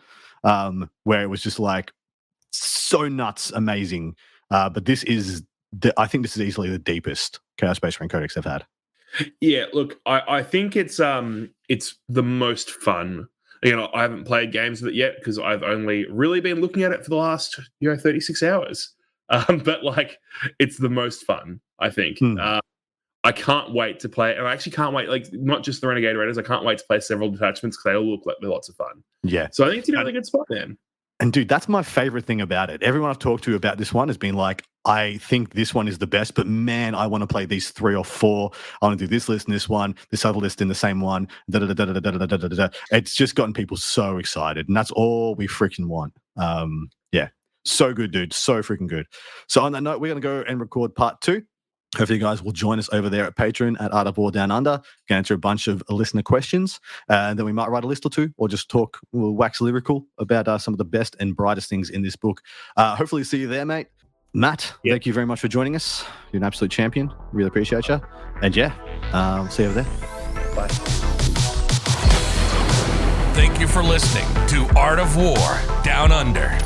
where it was just so nuts, amazing. But this is, I think this is easily the deepest Chaos Space Marine Codex they've had. Yeah, look, I think it's the most fun. I haven't played games with it yet because I've only really been looking at it for the last 36 hours. But it's the most fun, I think. I can't wait to play it. And I actually can't wait, not just the Renegade Raiders, I can't wait to play several detachments because they all look like they're lots of fun. Yeah. So I think it's in a really good spot, man. And dude, that's my favorite thing about it. Everyone I've talked to about this one has been I think this one is the best, but man, I want to play these 3 or 4. I want to do this list and this one, this other list in the same one. It's just gotten people so excited, and that's all we freaking want. Yeah. So good, dude. So freaking good. So on that note, we're going to go and record part 2. Hopefully you guys will join us over there at Patreon at AOWdu Down Under. Going to answer a bunch of listener questions. And then we might write a list or 2 or just we'll wax lyrical about some of the best and brightest things in this book. Hopefully see you there, mate. Matt, Thank you very much for joining us. You're an absolute champion. Really appreciate you. And see you over there. Bye. Thank you for listening to Art of War Down Under,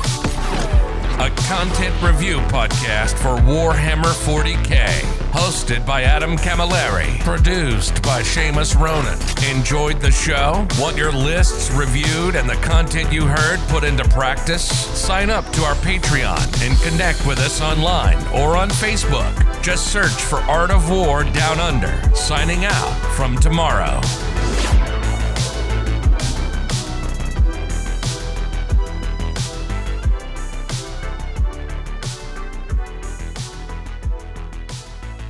a content review podcast for Warhammer 40K, hosted by Adam Camilleri, produced by Seamus Ronan. Enjoyed the show? Want your lists reviewed and the content you heard put into practice? Sign up to our Patreon and connect with us online or on Facebook. Just search for Art of War Down Under. Signing out from tomorrow.